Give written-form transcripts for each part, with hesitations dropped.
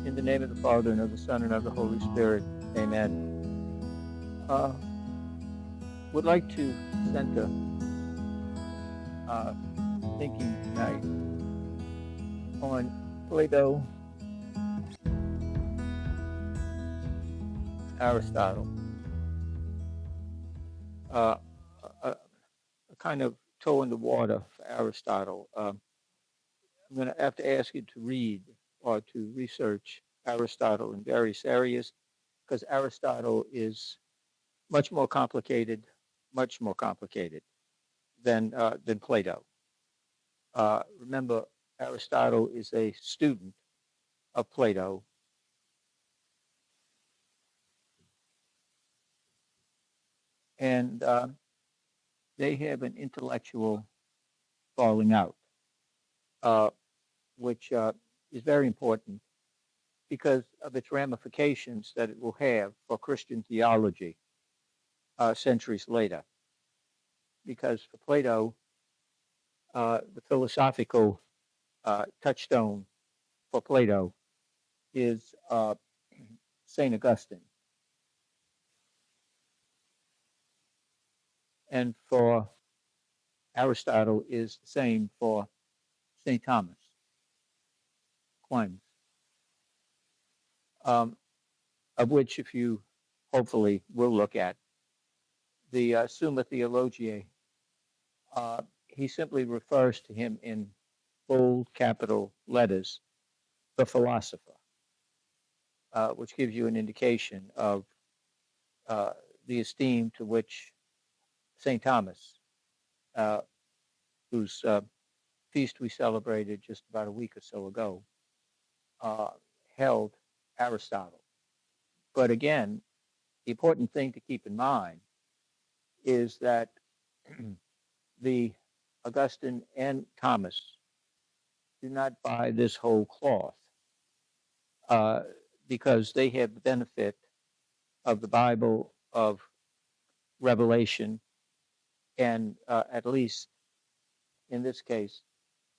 In the name of the Father, and of the Son, and of the Holy Spirit. Amen. Would like to center thinking tonight on Plato, Aristotle. A kind of toe in the water for Aristotle. I'm going to have to ask you to read or to research Aristotle in various areas because Aristotle is much more complicated than Plato. Remember, Aristotle is a student of Plato, and they have an intellectual falling out, uh, which is very important because of its ramifications that it will have for Christian theology centuries later. Because for Plato, the philosophical touchstone for Plato is St. Augustine. And for Aristotle is the same for St. Thomas Aquinas, um, of which, if you hopefully will look at the Summa Theologiae, he simply refers to him in bold capital letters, the philosopher, which gives you an indication of uh, the esteem to which St. Thomas, uh, whose feast we celebrated just about a week or so ago, uh, held Aristotle. But again, the important thing to keep in mind is that the Augustine and Thomas do not buy this whole cloth uh, because they have the benefit of the Bible, of Revelation, and at least in this case,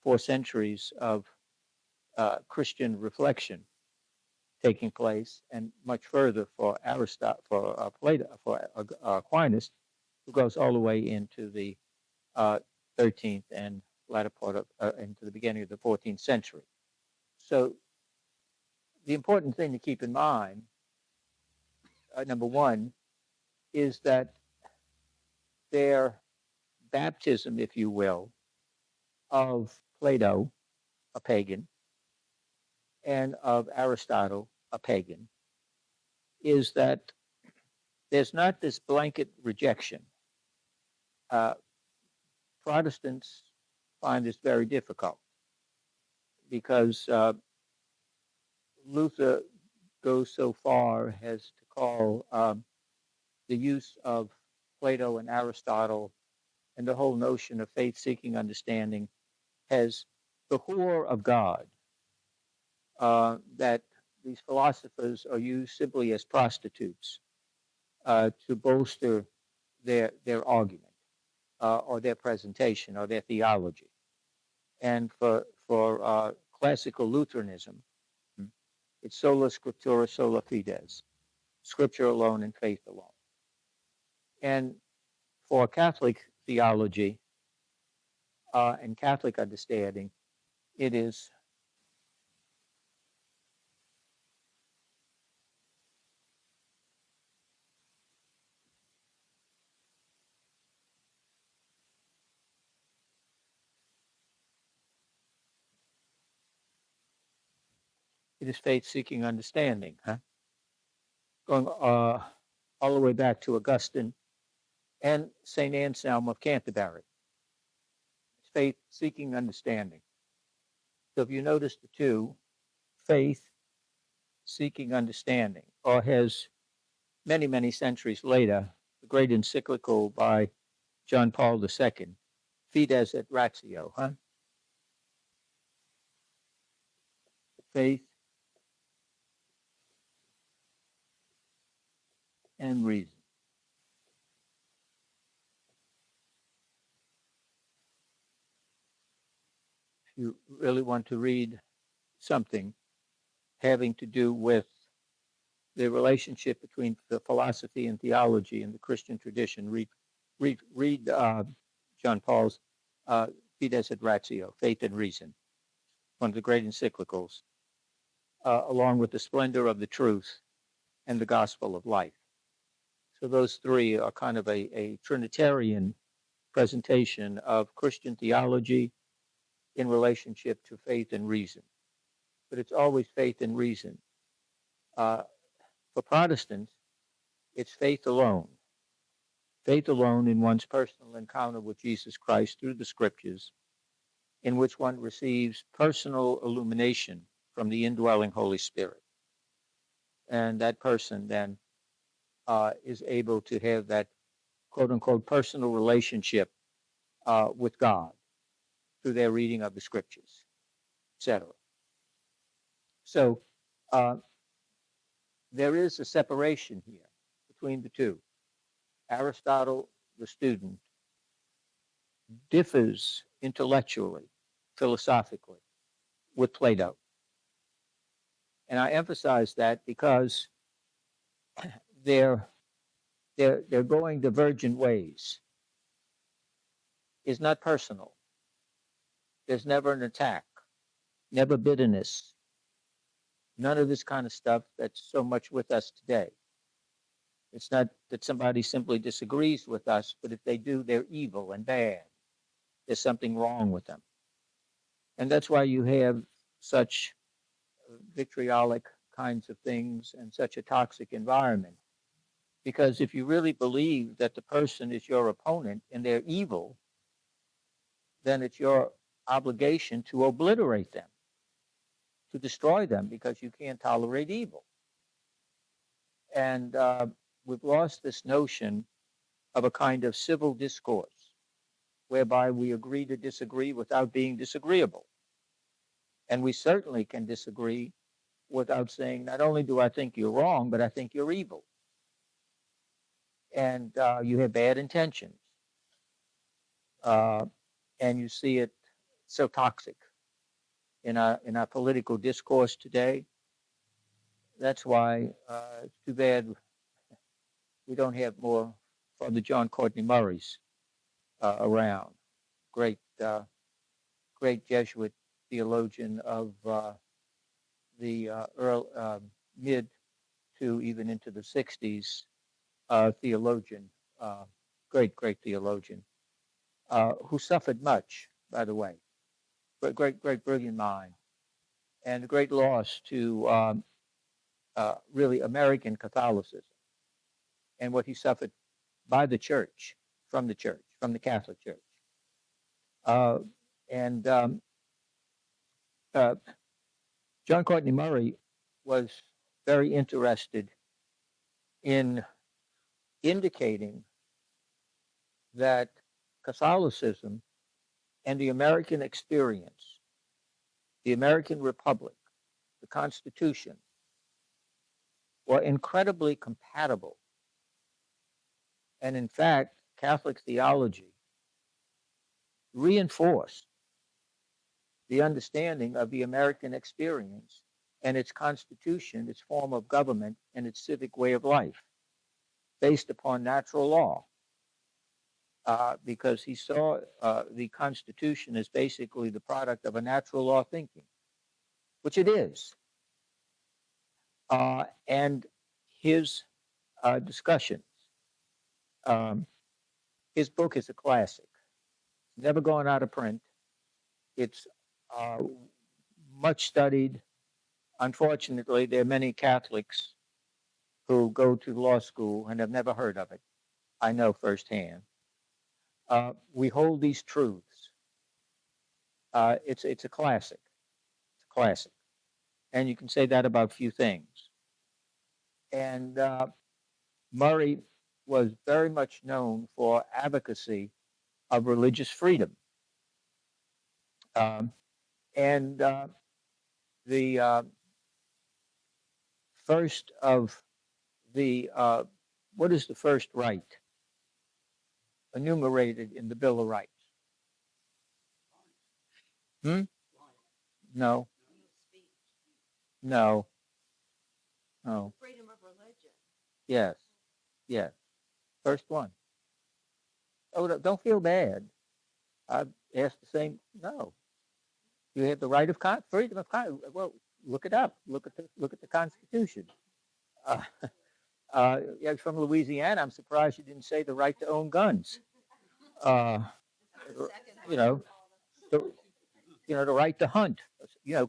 4 centuries of Christian reflection taking place, and much further for Aristotle, for Plato, for Aquinas, who goes all the way into the uh, 13th and latter part of into the beginning of the 14th century. So the important thing to keep in mind, number one, is that their baptism, if you will, of Plato, a pagan, and of Aristotle, a pagan, is that there's not this blanket rejection. Uh, Protestants find this very difficult because Luther goes so far as to call the use of Plato and Aristotle and the whole notion of faith seeking understanding as the whore of God, that these philosophers are used simply as prostitutes to bolster their argument or their presentation or their theology. And for classical Lutheranism, it's sola scriptura, sola fides, scripture alone and faith alone. And for Catholic theology and Catholic understanding, it is faith seeking understanding, huh? Going all the way back to Augustine and St. Anselm of Canterbury. It's faith seeking understanding. So if you notice the two, faith seeking understanding, or has many, many centuries later, the great encyclical by John Paul II, Fides et Ratio, huh? Faith and reason. If you really want to read something having to do with the relationship between the philosophy and theology in the Christian tradition. Read John Paul's Fides et Ratio, Faith and Reason, one of the great encyclicals, along with the Splendor of the Truth and the Gospel of Life. So those three are kind of a Trinitarian presentation of Christian theology in relationship to faith and reason. But it's always faith and reason. For Protestants, it's faith alone. Faith alone in one's personal encounter with Jesus Christ through the scriptures, in which one receives personal illumination from the indwelling Holy Spirit. And that person then is able to have that quote unquote personal relationship with God through their reading of the scriptures, etc. So there is a separation here between the two. Aristotle, the student, differs intellectually, philosophically, with Plato. And I emphasize that because they're going divergent ways. It's not personal. There's never an attack, never bitterness, none of this kind of stuff that's so much with us today. It's not that somebody simply disagrees with us, but if they do, they're evil and bad. There's something wrong with them. And that's why you have such vitriolic kinds of things and such a toxic environment. Because if you really believe that the person is your opponent and they're evil, then it's your obligation to obliterate them, to destroy them, because you can't tolerate evil. And we've lost this notion of a kind of civil discourse whereby we agree to disagree without being disagreeable. And we certainly can disagree without saying, not only do I think you're wrong, but I think you're evil. And you have bad intentions. And you see it so toxic in our political discourse today. That's why it's too bad we don't have more Father John Courtney Murray's around. Great Jesuit theologian of the mid to even into the 60s, theologian, great theologian, who suffered much, by the way. Great brilliant mind, and a great loss to really American Catholicism and what he suffered by the church, from the Catholic Church. And John Courtney Murray was very interested in indicating that Catholicism and the American experience, the American Republic, the Constitution, were incredibly compatible. And in fact, Catholic theology reinforced the understanding of the American experience and its constitution, its form of government, and its civic way of life based upon natural law. Because he saw the Constitution as basically the product of a natural law thinking, which it is. And his discussions, his book is a classic. It's never gone out of print. It's much studied. Unfortunately, there are many Catholics who go to law school and have never heard of it. I know firsthand. We hold these truths. It's a classic. It's a classic. And you can say that about few things. And Murray was very much known for advocacy of religious freedom. And the first of the, what is the first right enumerated in the Bill of Rights? No. No. Oh. Freedom of religion. Yes. Yes. First one. Oh, don't feel bad. I asked the same. No. You have the right of freedom of well, look it up. Look at the Constitution. Uh, yeah, from Louisiana. I'm surprised you didn't say the right to own guns. Uh, you know, the the right to hunt.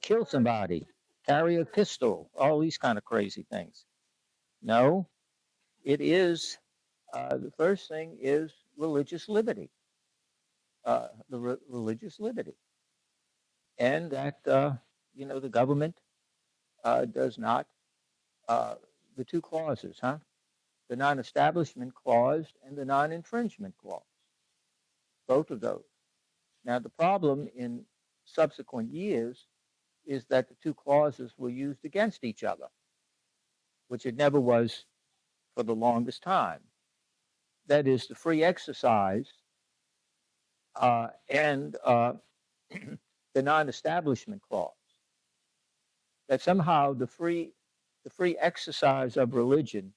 Kill somebody, carry a pistol, all these kind of crazy things. No, it is the first thing is religious liberty. Religious liberty, and that the government does not uh, the two clauses, huh? The non-establishment clause and the non-infringement clause, both of those. Now, the problem in subsequent years is that the two clauses were used against each other, which it never was for the longest time. That is the free exercise and the non-establishment clause. That somehow the free exercise of religion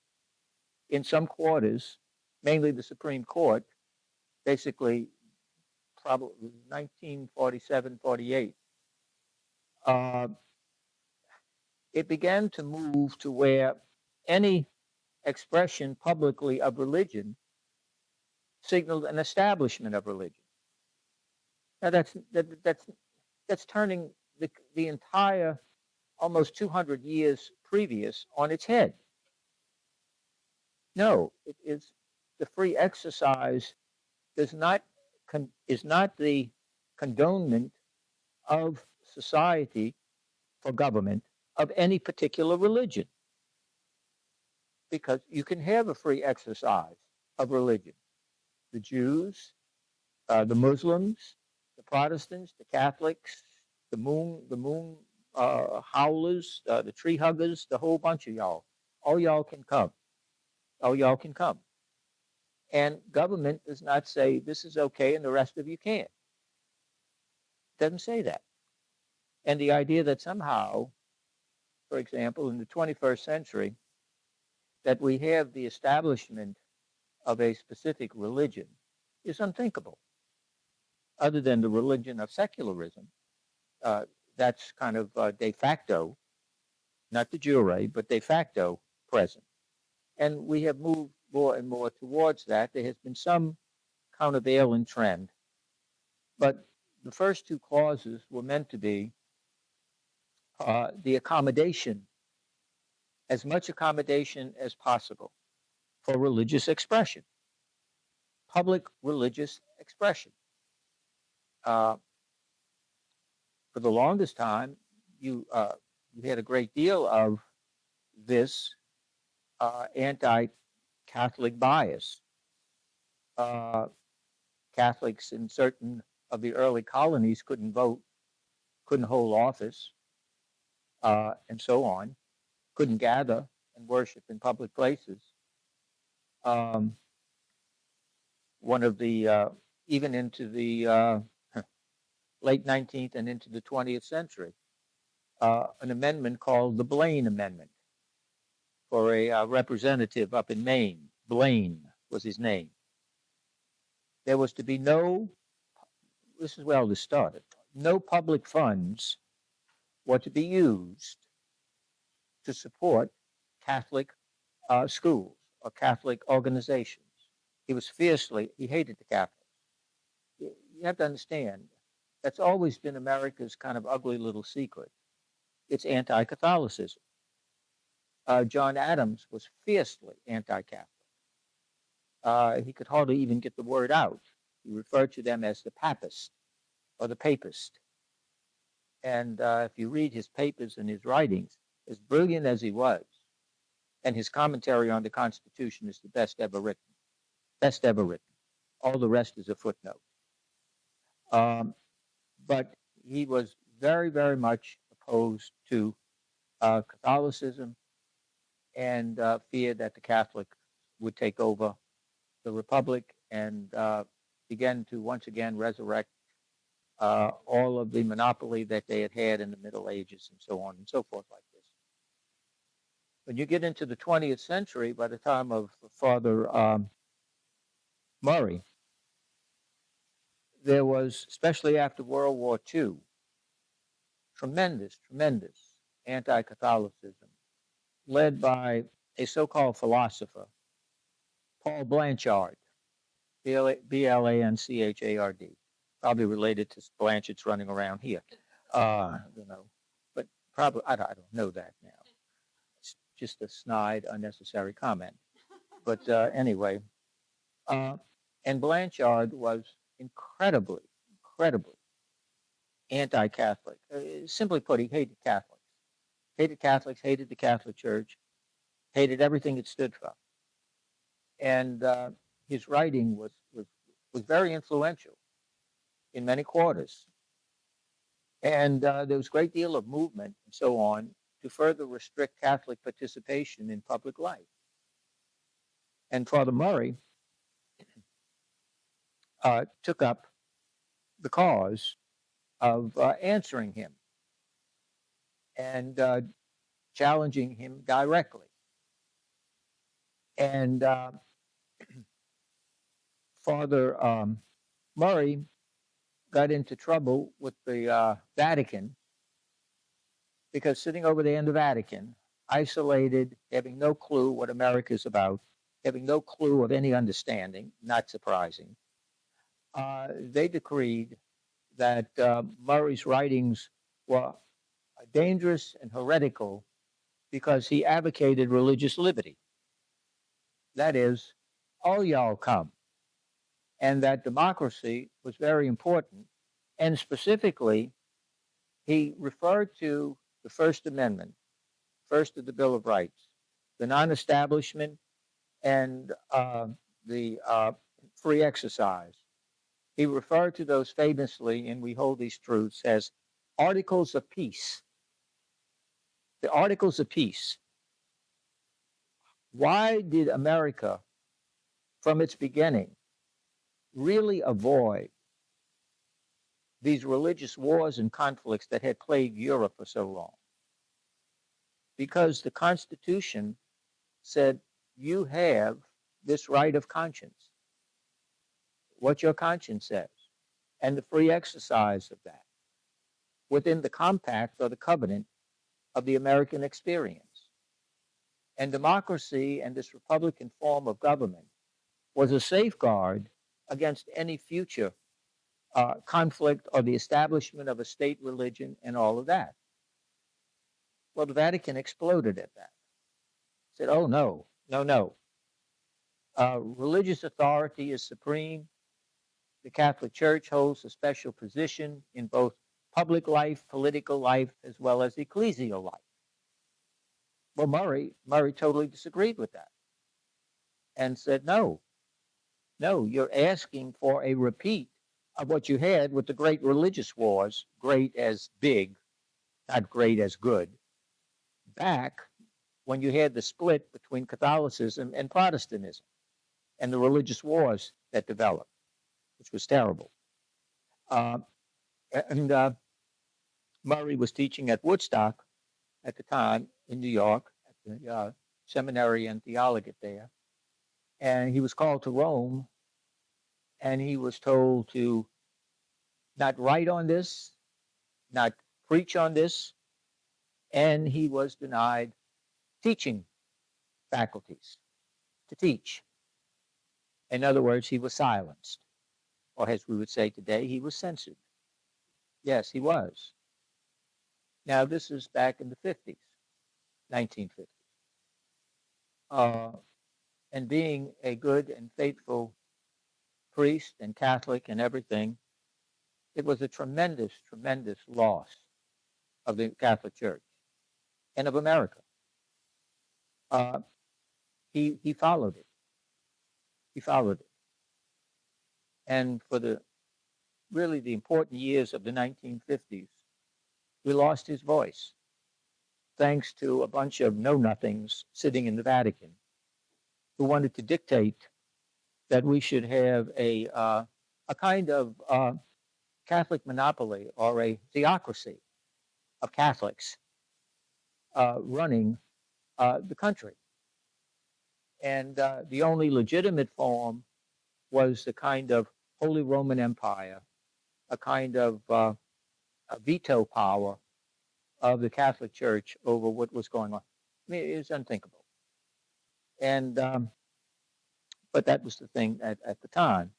in some quarters, mainly the Supreme Court, basically probably 1947, 48, uh, it began to move to where any expression publicly of religion signaled an establishment of religion. Now that's turning the entire almost 200 years previous on its head. No, it is the free exercise does not is not the condonement of society for government of any particular religion, because you can have a free exercise of religion. The Jews, the Muslims, the Protestants, the Catholics, the moon howlers, the tree huggers, the whole bunch of y'all. All y'all can come. All y'all can come. And government does not say this is okay and the rest of you can't. It doesn't say that. And the idea that somehow, for example, in the 21st century, that we have the establishment of a specific religion is unthinkable, other than the religion of secularism. Uh, that's kind of de facto, not de jure, but de facto present. And we have moved more and more towards that. There has been some countervailing trend, but the first two clauses were meant to be the accommodation, as much accommodation as possible for religious expression, public religious expression. Uh, for the longest time, you had a great deal of this anti-Catholic bias. Uh, Catholics in certain of the early colonies couldn't vote, couldn't hold office, and so on, couldn't gather and worship in public places. Um, one of the even into the late 19th and into the 20th century, an amendment called the Blaine Amendment for a representative up in Maine. Blaine was his name. There was to be no, this is where all this started, no public funds were to be used to support Catholic schools or Catholic organizations. He hated the Catholics. You have to understand, that's always been America's kind of ugly little secret. It's anti-Catholicism. John Adams was fiercely anti-Catholic. He could hardly even get the word out. He referred to them as the papist or the papist. And if you read his papers and his writings, as brilliant as he was, and his commentary on the Constitution is the best ever written. Best ever written. All the rest is a footnote. But he was very, very much opposed to Catholicism and feared that the Catholic would take over the Republic and begin to once again resurrect all of the monopoly that they had had in the Middle Ages and so on and so forth like this. When you get into the 20th century, by the time of Father Murray, there was, especially after World War II, tremendous anti-Catholicism led by a so-called philosopher, Paul Blanchard, Blanchard, probably related to Blanchard's running around here. You know, but probably I don't know that now. It's just a snide, unnecessary comment. But anyway, uh, and Blanchard was incredibly anti-Catholic. Simply put, he hated Catholics, hated the Catholic Church, hated everything it stood for, and his writing was very influential in many quarters. And there was a great deal of movement and so on to further restrict Catholic participation in public life. And Father Murray took up the cause of answering him and challenging him directly. And Father Murray got into trouble with the Vatican because sitting over there in the Vatican, isolated, having no clue what America's about, having no clue of any understanding, not surprising, they decreed that Murray's writings were dangerous and heretical because he advocated religious liberty. That is, all y'all come. And that democracy was very important. And specifically, he referred to the First Amendment, first of the Bill of Rights, the non-establishment and the free exercise. He referred to those famously, and we hold these truths, as Articles of Peace. The Articles of Peace. Why did America, from its beginning, really avoid these religious wars and conflicts that had plagued Europe for so long? Because the Constitution said you have this right of conscience, what your conscience says, and the free exercise of that within the compact or the covenant of the American experience. And democracy and this Republican form of government was a safeguard against any future conflict or the establishment of a state religion and all of that. Well, the Vatican exploded at that. Said, oh, no. Religious authority is supreme. The Catholic Church holds a special position in both public life, political life, as well as ecclesial life. Well, Murray totally disagreed with that and said, no, you're asking for a repeat of what you had with the great religious wars, great as big, not great as good, back when you had the split between Catholicism and Protestantism and the religious wars that developed, which was terrible. And Murray was teaching at Woodstock at the time in New York, at the seminary and theologate there. And he was called to Rome, and he was told to not write on this, not preach on this, and he was denied teaching faculties to teach. In other words, he was silenced, or as we would say today, he was censored. Yes, he was. Now, this is back in the 50s, 1950s. And being a good and faithful priest and Catholic and everything, it was a tremendous loss of the Catholic Church and of America. He followed it. He followed it. And for the important years of the 1950s, we lost his voice thanks to a bunch of know-nothings sitting in the Vatican who wanted to dictate that we should have a kind of Catholic monopoly or a theocracy of Catholics running the country. And the only legitimate form was the kind of Holy Roman Empire, a kind of a veto power of the Catholic Church over what was going on. I mean, it was unthinkable. And but that was the thing at the time.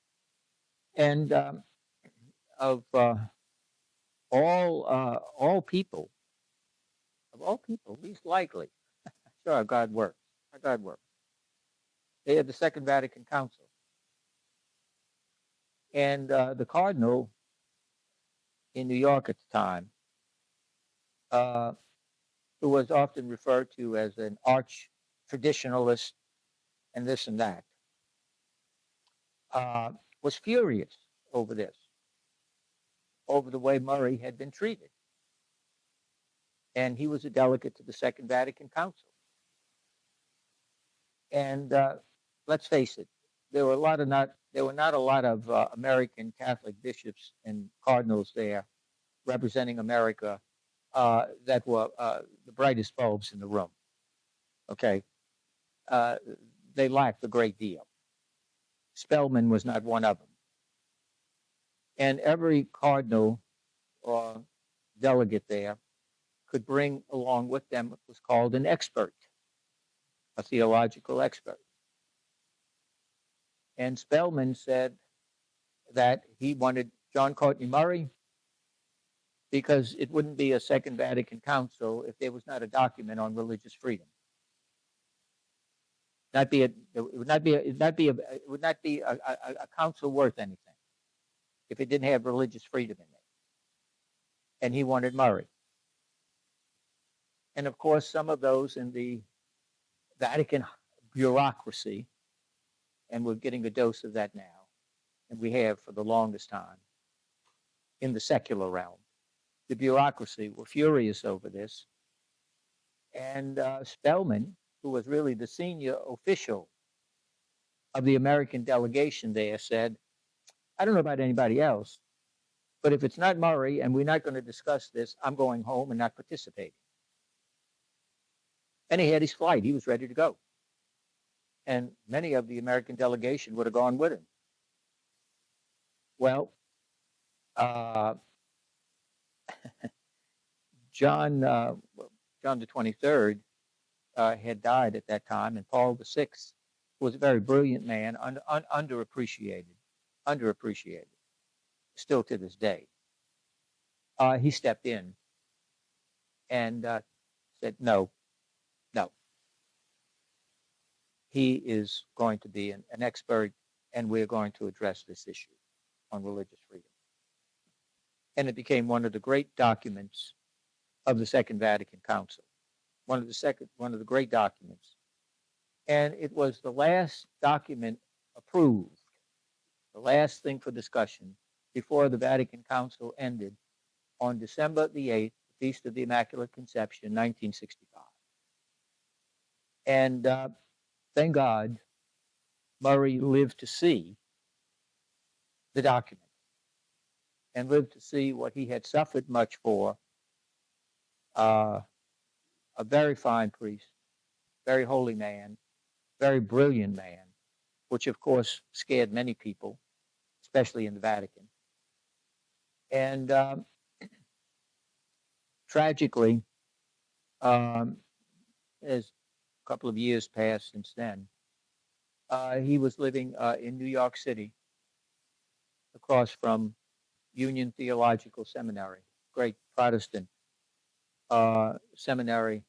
And of all people, least likely, sure, our God works. Our God works. They had the Second Vatican Council, and the cardinal in New York at the time, uh, who was often referred to as an arch traditionalist and this and that, uh, was furious over this, over the way Murray had been treated. And he was a delegate to the Second Vatican Council. And let's face it, there were not a lot of American Catholic bishops and cardinals there representing America that were the brightest bulbs in the room. Okay, uh, they lacked a great deal. Spellman was not one of them. And every cardinal or delegate there could bring along with them what was called an expert, a theological expert. And Spellman said that he wanted John Courtney Murray because it wouldn't be a Second Vatican Council if there was not a document on religious freedom. It would not be a council worth anything if it didn't have religious freedom in it. And he wanted Murray. And of course, some of those in the Vatican bureaucracy, and we're getting a dose of that now, and we have for the longest time in the secular realm. The bureaucracy were furious over this. And Spellman, who was really the senior official of the American delegation there, said, I don't know about anybody else, but if it's not Murray and we're not going to discuss this, I'm going home and not participating. And he had his flight. He was ready to go. And many of the American delegation would have gone with him. Well, John the 23rd had died at that time, and Paul VI was a very brilliant man, underappreciated, still to this day. He stepped in and said, no. He is going to be an expert, and we're going to address this issue on religious freedom. And it became one of the great documents of the Second Vatican Council, one of the great documents. And it was the last document approved, the last thing for discussion before the Vatican Council ended on December the 8th, the Feast of the Immaculate Conception, 1965. And thank God, Murray lived to see the document and lived to see what he had suffered much for. A very fine priest, very holy man, very brilliant man, which of course scared many people, especially in the Vatican. And tragically, as a couple of years passed since then, he was living in New York City, across from Union Theological Seminary, great Protestant seminary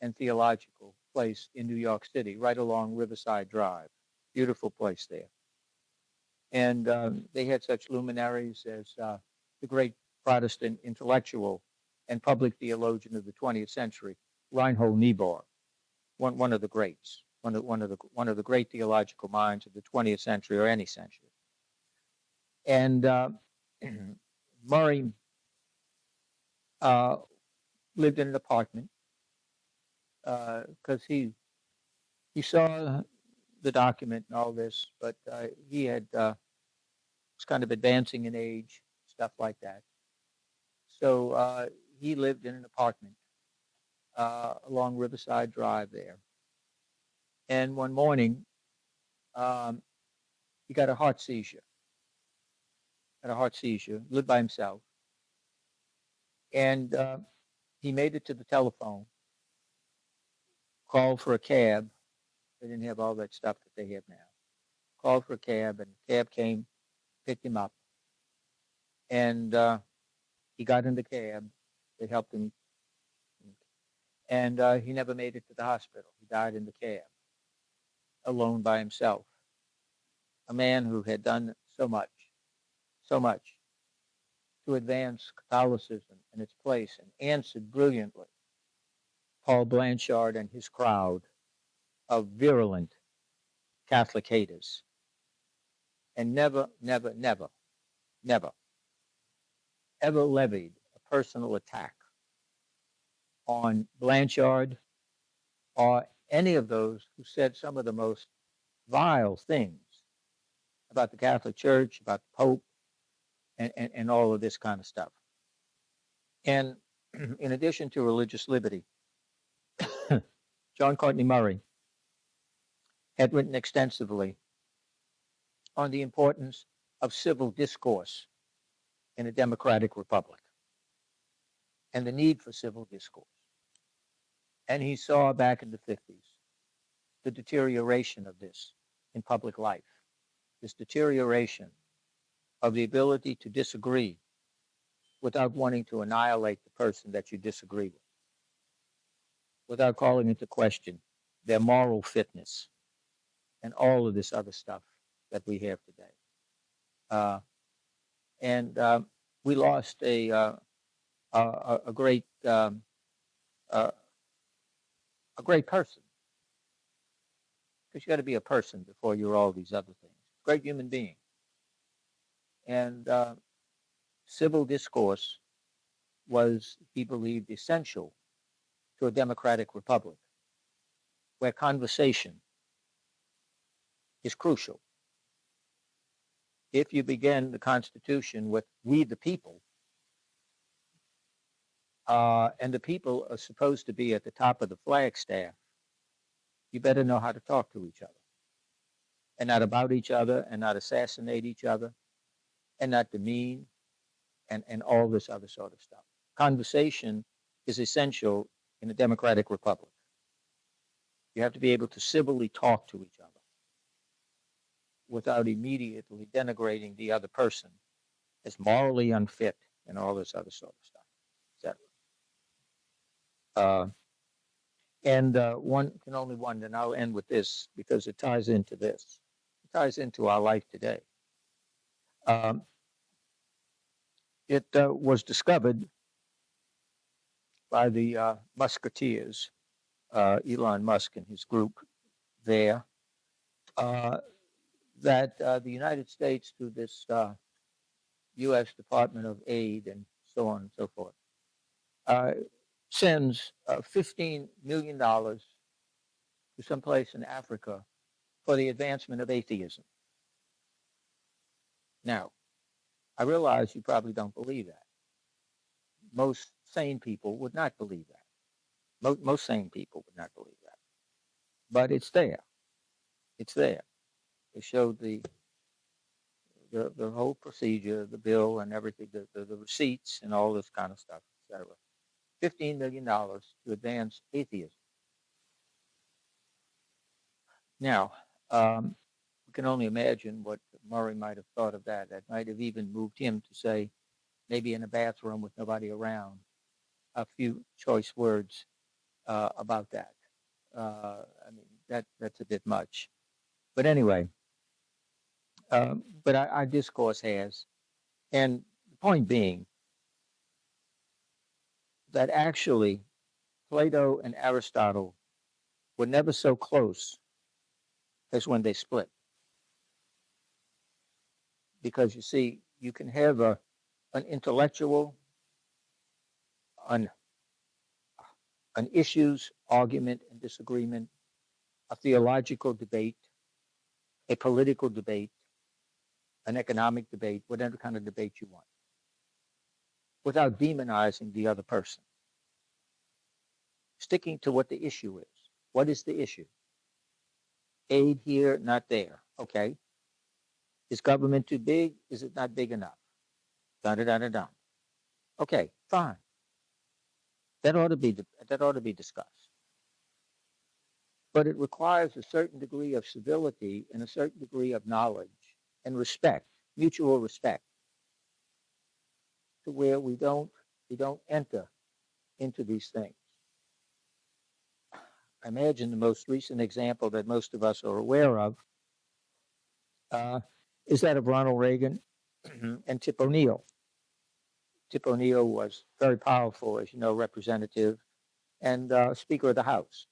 and theological place in New York City, right along Riverside Drive. Beautiful place there. And they had such luminaries as the great Protestant intellectual and public theologian of the 20th century, Reinhold Niebuhr, one of the greats, one of the great theological minds of the 20th century or any century. And Murray lived in an apartment because he saw the document and all this, but he had was kind of advancing in age, stuff like that. So he lived in an apartment along Riverside Drive there. And one morning, um, he got a heart seizure. Lived by himself, and he made it to the telephone, called for a cab. They didn't have all that stuff that they have now. Called for a cab, and the cab came, picked him up, and he got in the cab. They helped him, and he never made it to the hospital. He died in the cab, alone by himself. A man who had done so much to advance Catholicism in its place and answered brilliantly Paul Blanchard and his crowd of virulent Catholic haters, and never, never, never, never, ever levied a personal attack on Blanchard or any of those who said some of the most vile things about the Catholic Church, about the Pope, and all of this kind of stuff. And in addition to religious liberty, John Courtney Murray had written extensively on the importance of civil discourse in a democratic republic and the need for civil discourse. And he saw back in the 50s the deterioration of this in public life, this deterioration of the ability to disagree without wanting to annihilate the person that you disagree with, without calling into question their moral fitness and all of this other stuff that we have today. And we lost a great a great person, because you got to be a person before you're all these other things. Great human being. And civil discourse was, he believed, essential to a democratic republic, where conversation is crucial. If you begin the Constitution with "we the people," and the people are supposed to be at the top of the flagstaff, you better know how to talk to each other, and not about each other, and not assassinate each other, and not demean, and all this other sort of stuff. Conversation is essential in a democratic republic. You have to be able to civilly talk to each other without immediately denigrating the other person as morally unfit and all this other sort of stuff, etc. And one can only wonder, and I'll end with this because it ties into this. It ties into our life today. It was discovered by the Musketeers, Elon Musk and his group there, that the United States, through this U.S. Department of Aid and so on and so forth, sends $15 million to someplace in Africa for the advancement of atheism. Now, I realize you probably don't believe that. Most sane people would not believe that. Most sane people would not believe that. But it's there. It's there. They showed the whole procedure, the bill and everything, the receipts and all this kind of stuff, etc. $15 million to advance atheism. Now, we can only imagine what Murray might have thought of that. That might have even moved him to say, maybe in a bathroom with nobody around, a few choice words about that. I mean, that's a bit much. But anyway, but our discourse has, and the point being that actually Plato and Aristotle were never so close as when they split. Because you see, you can have an intellectual, an issues argument and disagreement, a theological debate, a political debate, an economic debate, whatever kind of debate you want, without demonizing the other person. sticking to what the issue is. What is the issue? Aid here, not there. Okay. Is government too big? Is it not big enough? Da da da da da. Okay, fine. That ought to be discussed. But it requires a certain degree of civility and a certain degree of knowledge and respect, mutual respect, to where we don't enter into these things. I imagine the most recent example that most of us are aware of uh, is that of Ronald Reagan and Tip O'Neill. Tip O'Neill was very powerful, as you know, representative and Speaker of the House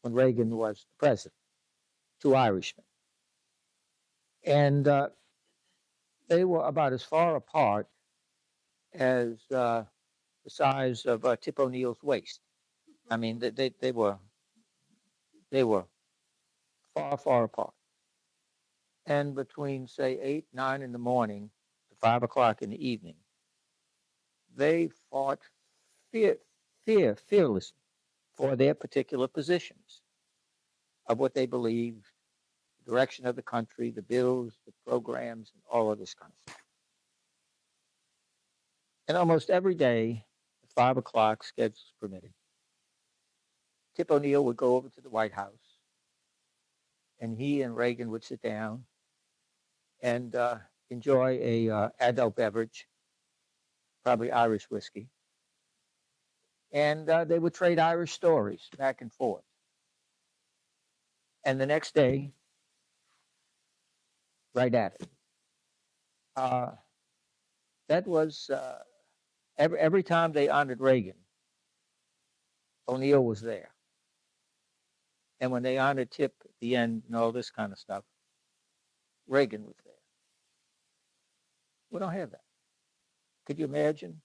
when Reagan was the president, two Irishmen. And they were about as far apart as the size of Tip O'Neill's waist. I mean, they were far, far apart. And between, say, 8, 9 in the morning to 5 o'clock in the evening, they fought fearlessly for their particular positions of what they believed, the direction of the country, the bills, the programs, and all of this kind of stuff. And almost every day, at 5 o'clock, schedules permitting, Tip O'Neill would go over to the White House, and he and Reagan would sit down and enjoy a adult beverage, probably Irish whiskey, and they would trade Irish stories back and forth. And the next day, right at it. That was every time they honored Reagan, O'Neill was there. And when they honored Tip at the end and all this kind of stuff, Reagan was there. We don't have that. Could you imagine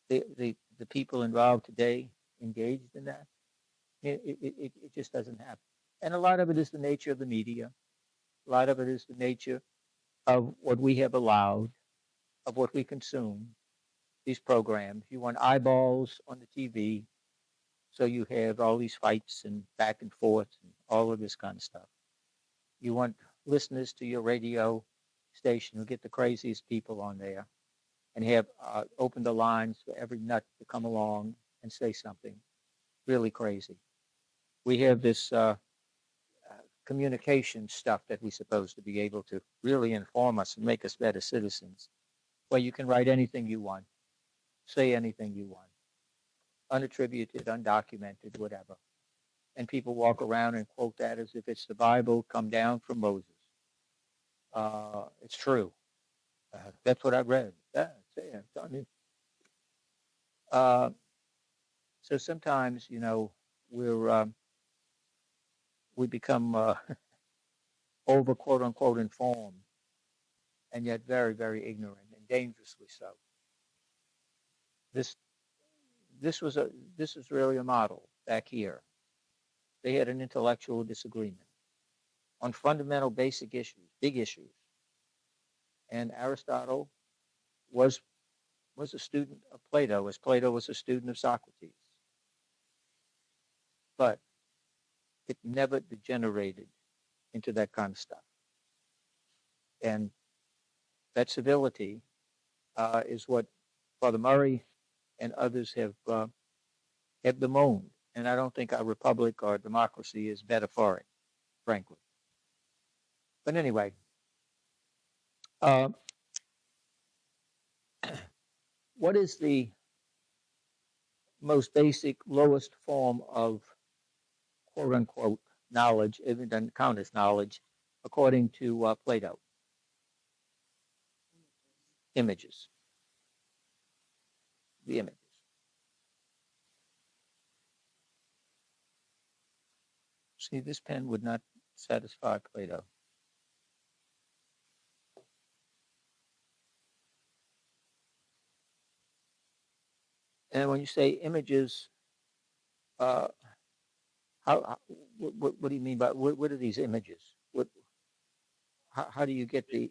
the people involved today engaged in that? It just doesn't happen. And a lot of it is the nature of the media. A lot of it is the nature of what we have allowed, of what we consume, these programs. You want eyeballs on the TV, so you have all these fights and back and forth and all of this kind of stuff. You want listeners to your radio station who get the craziest people on there and have open the lines for every nut to come along and say something really crazy. We have this communication stuff that we're supposed to be able to really inform us and make us better citizens, where you can write anything you want, say anything you want, unattributed, undocumented, whatever. And people walk around and quote that as if it's the Bible come down from Moses. It's true. That's what I read. So sometimes, we become over quote unquote informed, and yet very, very ignorant and dangerously so. This is really a model back here. They had an intellectual disagreement on fundamental basic issues, big issues. And Aristotle was a student of Plato, as Plato was a student of Socrates. But it never degenerated into that kind of stuff. And that civility is what Father Murray and others have bemoaned. And I don't think our republic or democracy is better for it, frankly. But anyway, what is the most basic, lowest form of quote unquote knowledge, if it doesn't count as knowledge, according to Plato? Images. The images. See, this pen would not satisfy Plato. And when you say images, what do you mean by what are these images? How do you get the?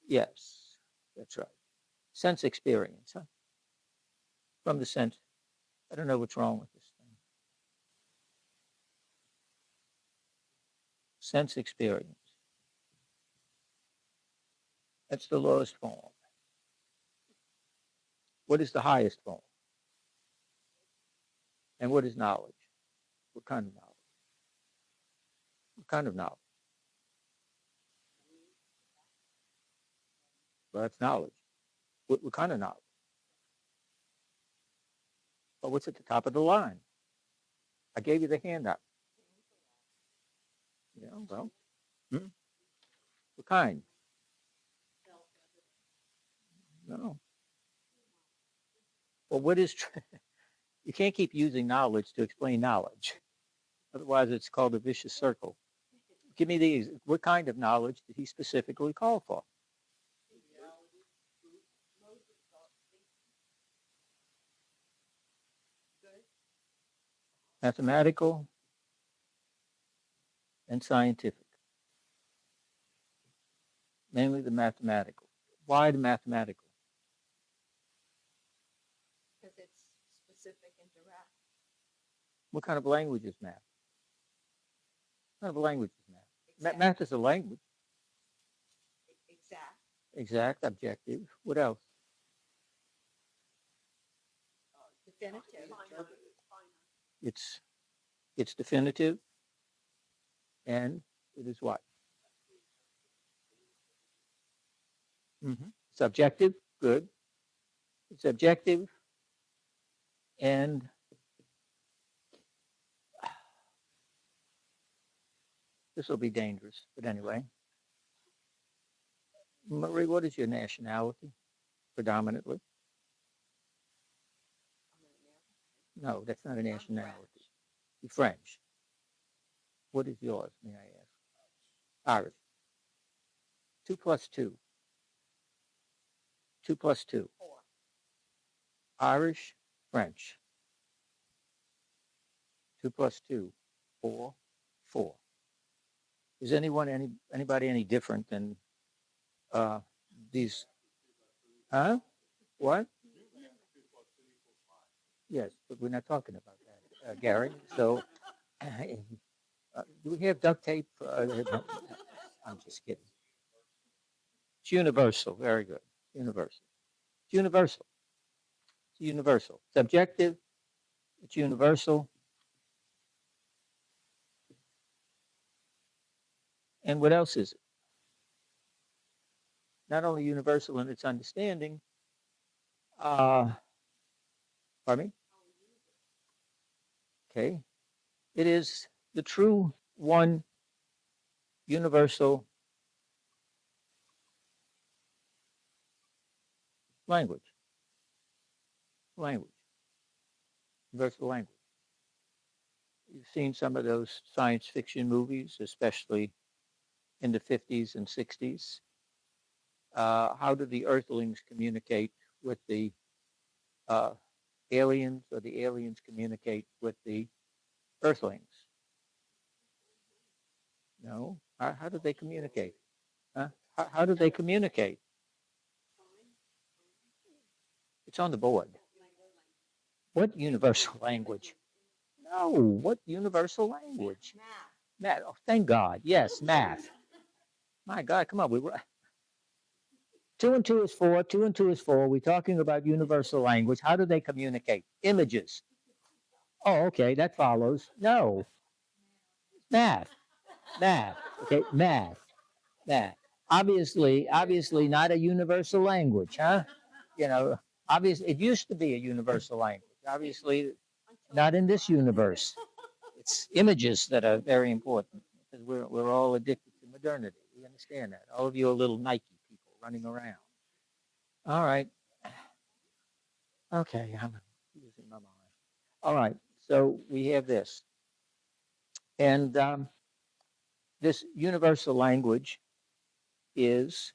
Yes, that's right. Sense experience, huh? From the sense. I don't know what's wrong with this thing. Sense experience. That's the lowest form. What is the highest form? And what is knowledge? What kind of knowledge? What kind of knowledge? Well, that's knowledge. What kind of knowledge? Well, what's at the top of the line? I gave you the handout. Yeah, well, what kind? No. Well, what is, you can't keep using knowledge to explain knowledge. Otherwise, it's called a vicious circle. Give me these. What kind of knowledge did he specifically call for? Mathematical and scientific. Mainly the mathematical. Why the mathematical? Because it's specific and direct. What kind of language is math? What kind of language is math? Exact. Math is a language. Exact. Exact, objective. What else? Definitive. It's definitive, and it is what? It's objective. Good. It's objective, and this will be dangerous. But anyway, Marie, what is your nationality? Predominantly. No, that's not a nationality. You're French. What is yours, may I ask? Irish. 2 plus 2. 2 plus 2. 4. Irish, French. 2 plus 2. 4. 4. Is anybody any different than these? Huh? What? Yes, but we're not talking about that, Gary. So, do we have duct tape? I'm just kidding. It's universal. Very good. Universal. It's universal. It's universal. It's objective. It's universal. And what else is it? Not only universal in its understanding, pardon me? Okay. It is the true one universal language. Language. Universal language. You've seen some of those science fiction movies, especially in the 50s and 60s. How do the Earthlings communicate with the aliens, or the aliens communicate with the Earthlings? No. How do they communicate? Huh? How do they communicate? It's on the board. What universal language? No. What universal language? Math. Math. Oh, thank God. Yes, math. My God, come on. 2 and 2 is 4. 2 and 2 is 4. We're talking about universal language. How do they communicate? Images. Oh, okay, that follows. No. Math. Math. Okay, math. Math. Obviously not a universal language, huh? You know, obviously it used to be a universal language. Obviously not in this universe. It's images that are very important, because we're all addicted to modernity. We understand that. All of you are little Nike people running around. All right. Okay, I'm losing my mind. All right, so we have this. And this universal language is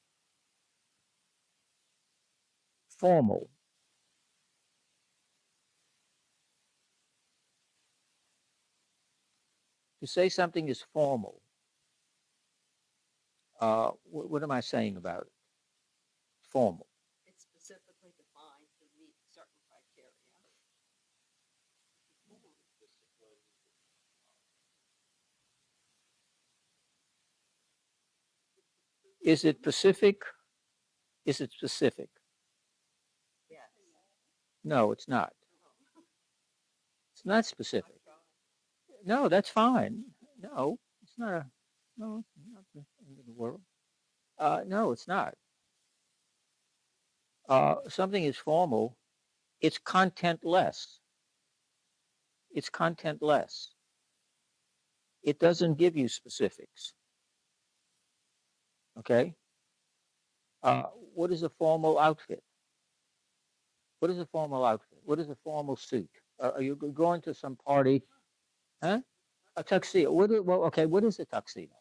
formal. To say something is formal, what am I saying about it? Formal. It's specifically defined to meet certain criteria. Is it specific? Is it specific? Yes. No, it's not. It's not specific. No, that's fine. No, it's not a, no, it's not the end of the world. No, it's not. Something is formal. It's contentless. It's contentless. It doesn't give you specifics. Okay. What is a formal outfit? What is a formal outfit? What is a formal suit? Are you going to some party? Huh? A tuxedo. Well, okay. What is a tuxedo?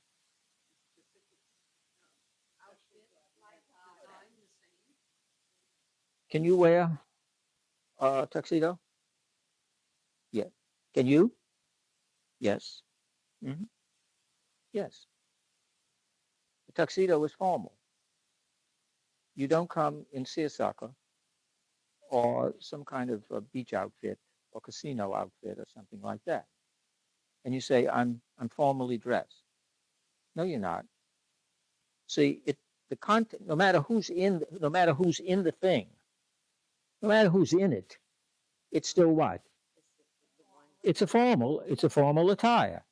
Can you wear a tuxedo? Yeah. Can you? Yes. Hmm. Yes. The tuxedo is formal. You don't come in seersucker or some kind of a beach outfit or casino outfit or something like that, and you say, I'm formally dressed. No, you're not. See, the content. No matter who's in the thing, no matter who's in it, it's still what? It's a formal attire.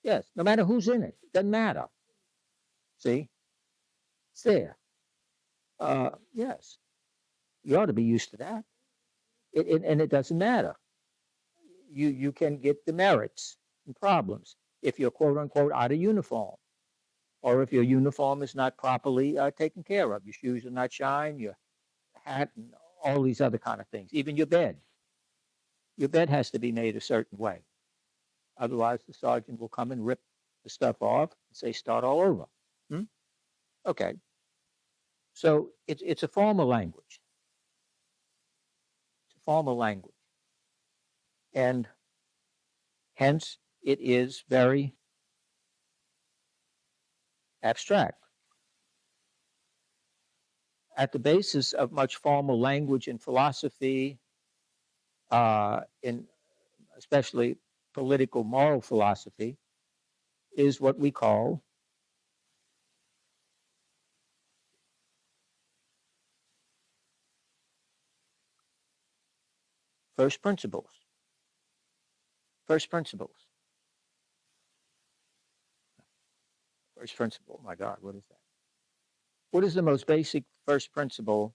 Yes, no matter who's in it, doesn't matter. See, it's there. Yes, you ought to be used to that. And it doesn't matter. You can get demerits and problems if you're quote unquote out of uniform, or if your uniform is not properly taken care of. Your shoes are not shined, your hat, and all these other kind of things. Even your bed. Your bed has to be made a certain way. Otherwise, the sergeant will come and rip the stuff off and say, start all over. Hmm? Okay. So it's a formal language. It's a formal language. And hence, it is very abstract. At the basis of much formal language in philosophy, in especially political moral philosophy, is what we call first principles. First principles. First principle. My God, what is that? What is the most basic first principle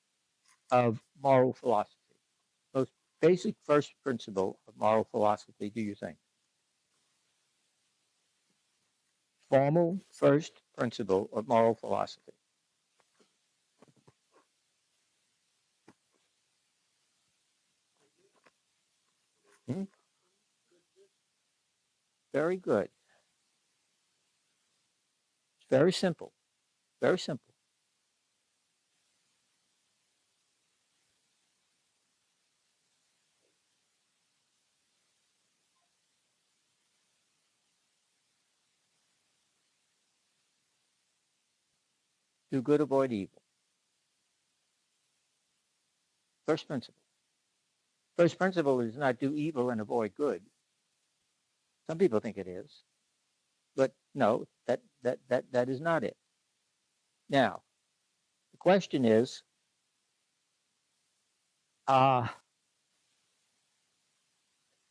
of moral philosophy? Most basic first principle of moral philosophy, do you think? Formal first principle of moral philosophy. Hmm? Very good. It's very simple. Very simple. Do good, avoid evil. First principle. First principle is not do evil and avoid good. Some people think it is, but no, that is not it. Now, the question is, uh,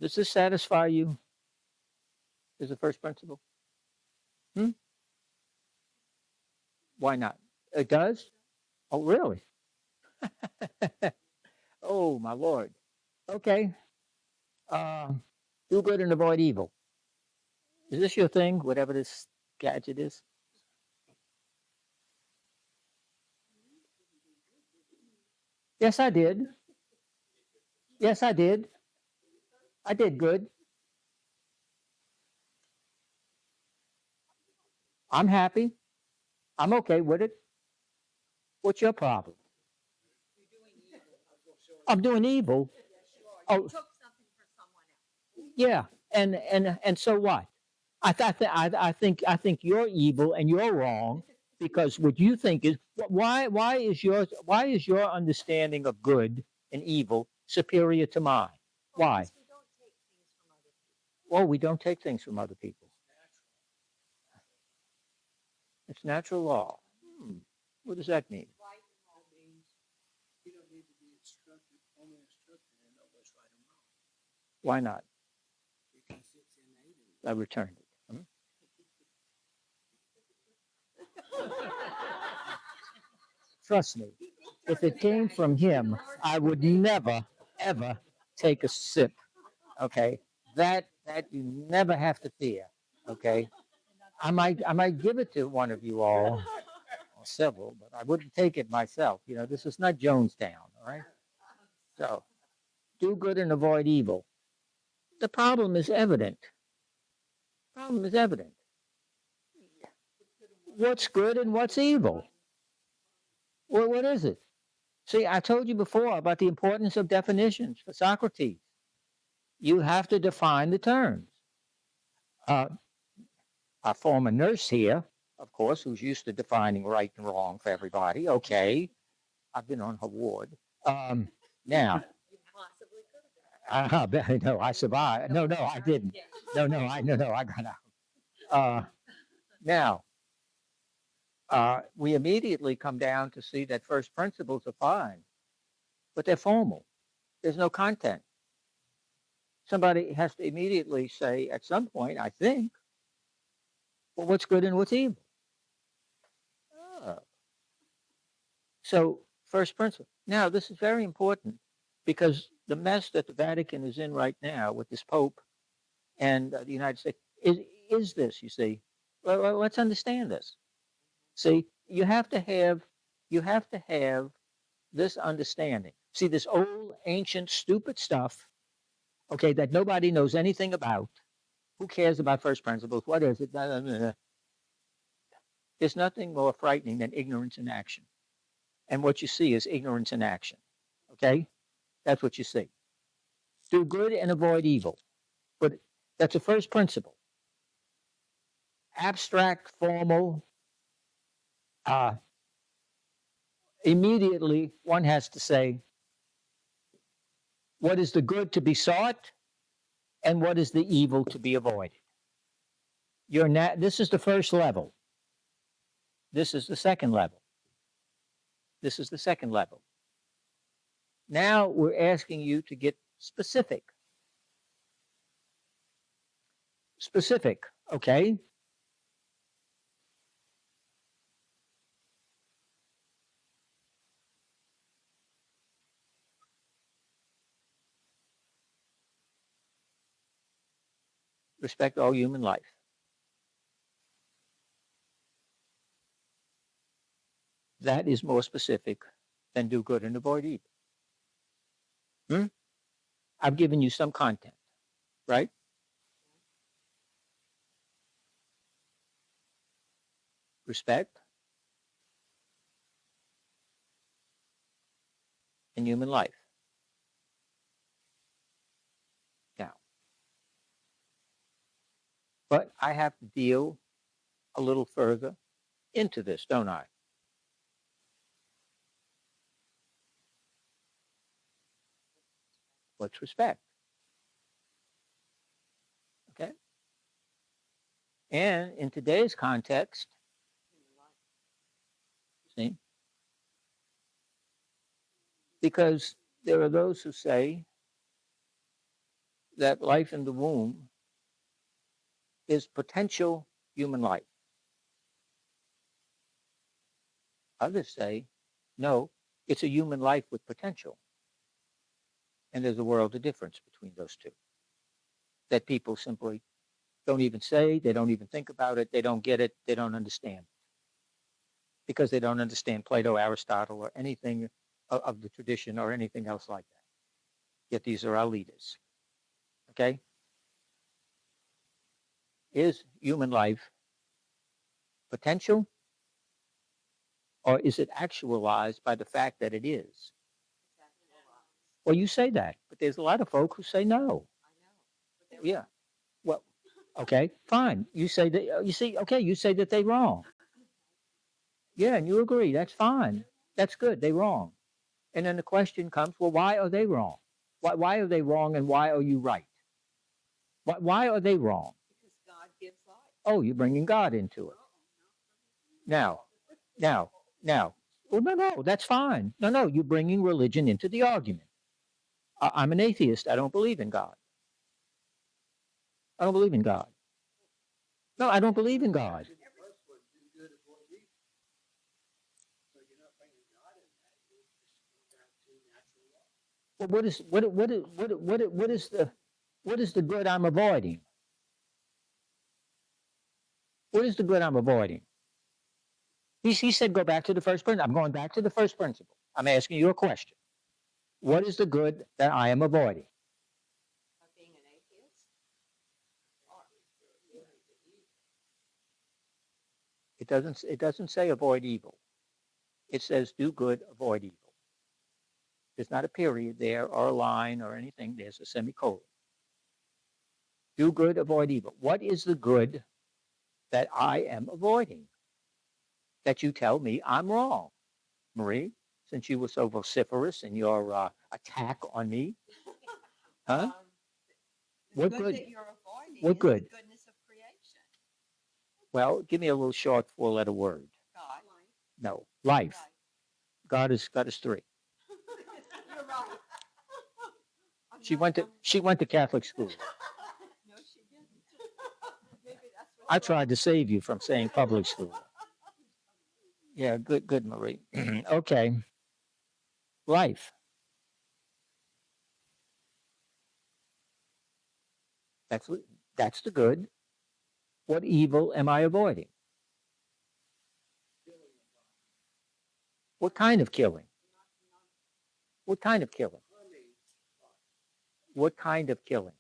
does this satisfy you as a first principle? Hmm? Why not? It does? Oh, really? Oh, my Lord. Okay. Uh, do good and avoid evil. Is this your thing, whatever this gadget is? Yes, I did. Yes, I did. I did good. I'm happy. I'm okay with it. What's your problem? I'm doing evil. Oh, yeah. And so what? I think you're evil and you're wrong because what you think is why is your understanding of good and evil superior to mine? Why? Well, we don't take things from other people. It's natural law. Hmm. What does that mean? That means you don't need to be instructed, only instructed and know what's right and wrong. Why not? Because it's innate. I returned it. Trust me, if it came from him, I would never, ever take a sip. Okay, that you never have to fear. Okay, I might give it to one of you all, or several, but I wouldn't take it myself. You know, this is not Jonestown. All right. So, do good and avoid evil. The problem is evident. Problem is evident. What's good and what's evil? Well, what is it? See, I told you before about the importance of definitions for Socrates. You have to define the terms. Our former nurse here, of course, who's used to defining right and wrong for everybody. Okay, I've been on her ward. Now, You possibly could have done. no, I survived. No, I didn't. No, I got out. Now, we immediately come down to see that first principles are fine, but they're formal. There's no content. Somebody has to immediately say at some point, I think, well, what's good and what's evil? Oh. So, first principle. Now, this is very important because the mess that the Vatican is in right now with this Pope and the United States is this, you see. Well, let's understand this. See, you have to have this understanding. See, this old, ancient, stupid stuff, okay, that nobody knows anything about. Who cares about first principles? What is it? There's nothing more frightening than ignorance in action. And what you see is ignorance in action. Okay? That's what you see. Do good and avoid evil. But that's a first principle. Abstract, formal, immediately one has to say, what is the good to be sought and what is the evil to be avoided? This is the first level. This is the second level. This is the second level. Now we're asking you to get specific. Specific, okay? Respect all human life. That is more specific than do good and avoid evil. I've given you some content, right? Respect in human life. Now, but I have to deal a little further into this, don't I? What's respect? Okay? And in today's context, see, because there are those who say that life in the womb is potential human life. Others say, no, it's a human life with potential. And there's a world of difference between those two that people simply don't even say, they don't even think about it, they don't get it, they don't understand. Because they don't understand Plato, Aristotle, or anything of the tradition or anything else like that. Yet these are our leaders. Okay? Is human life potential? Or is it actualized by the fact that it is? Well, you say that, but there's a lot of folk who say no. I know. Yeah. Well, okay, fine. You say that, you see, okay, you say that they're wrong. Yeah, and you agree. That's fine. That's good. They're wrong. And then the question comes, well, why are they wrong? Why are they wrong and why are you right? Why are they wrong? Because God gives life. Oh, you're bringing God into it. Now, Now, well, no, that's fine. No, you're bringing religion into the argument. I'm an atheist. I don't believe in God. I don't believe in God. No, I don't believe in God. The first one, do good, avoid evil. So you're not bringing God in that. You're just going back to natural law. Well, what is the good I'm avoiding? What is the good I'm avoiding? He said go back to the first principle. I'm going back to the first principle. I'm asking you a question. What is the good that I am avoiding? Of being an atheist? It doesn't say avoid evil. It says do good, avoid evil. There's not a period there or a line or anything. There's a semicolon. Do good, avoid evil. What is the good that I am avoiding? That you tell me I'm wrong, Marie, since you were so vociferous in your attack on me. Huh? The What good good? that you're avoiding What is good? the goodness of creation. Well, give me a little short four-letter word. God. No, life. Right. God is three. You're right. I'm She not- went to I'm- she went to Catholic school. No, she didn't. Maybe that's what I you tried to save you from saying public school. Yeah, good, Marie. Okay. Life. That's that's the good. What evil am I avoiding? What kind of killing? What kind of killing? What kind of killing?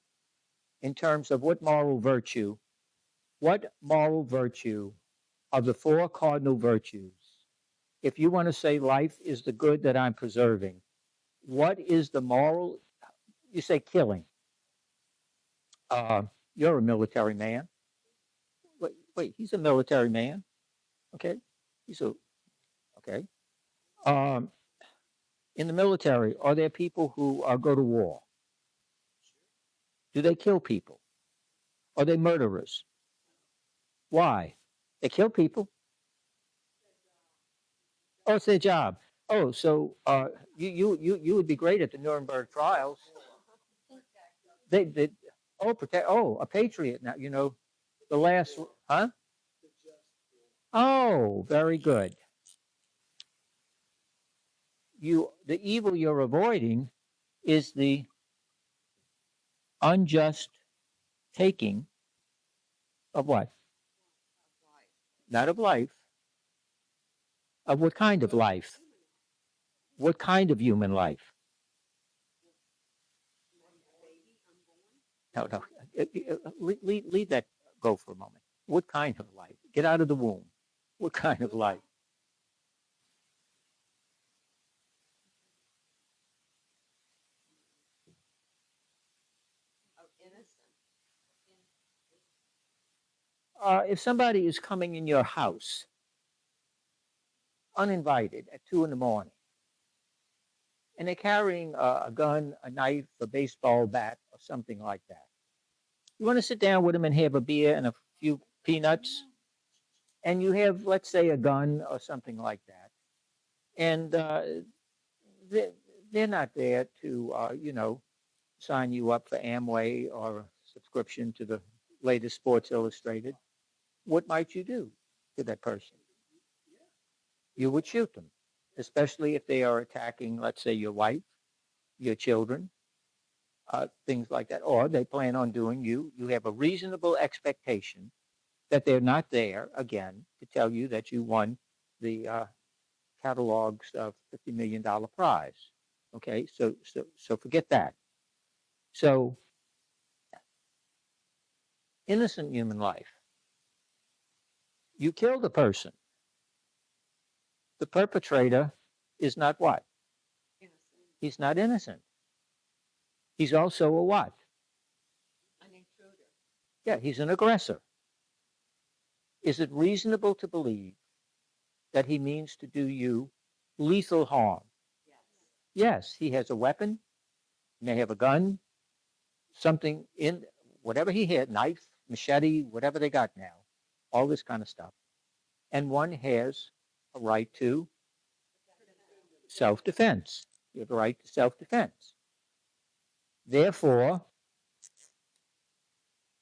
In terms of what moral virtue of the four cardinal virtues, if you want to say life is the good that I'm preserving, what is the moral? You say killing. You're a military man. Wait, he's a military man. Okay, he's a okay. Um, in the military, are there people who go to war? Do they kill people? Are they murderers? Why? They kill people. Oh, it's their job. Oh, so you would be great at the Nuremberg trials. They protect. Oh, a patriot now. You know the last. Huh? Oh, very good. The evil you're avoiding is the unjust taking of what? Not of life. Of what kind of life? What kind of human life? No. Leave that go for a moment. What kind of life? Get out of the womb. What kind of life? of innocent. If somebody is coming in your house uninvited at 2 in the morning, and they're carrying a gun, a knife, a baseball bat, or something like that, you want to sit down with them and have a beer and a few peanuts, and you have, let's say, a gun or something like that, and they're not there to, sign you up for Amway or a subscription to the latest Sports Illustrated. What might you do to that person? You would shoot them, especially if they are attacking, let's say, your wife, your children, things like that, or they plan on doing you. You have a reasonable expectation that they're not there again to tell you that you won the catalog's $50 million prize. Okay, so forget that. So innocent human life. You killed a person. The perpetrator is not what? Innocent. He's not innocent. He's also a what? An intruder. Yeah, he's an aggressor. Is it reasonable to believe that he means to do you lethal harm? Yes. Yes, he has a weapon, may have a gun, something in whatever he had, knife, machete, whatever they got now, all this kind of stuff. And one has a right to self-defense. You have the right to self-defense. Therefore,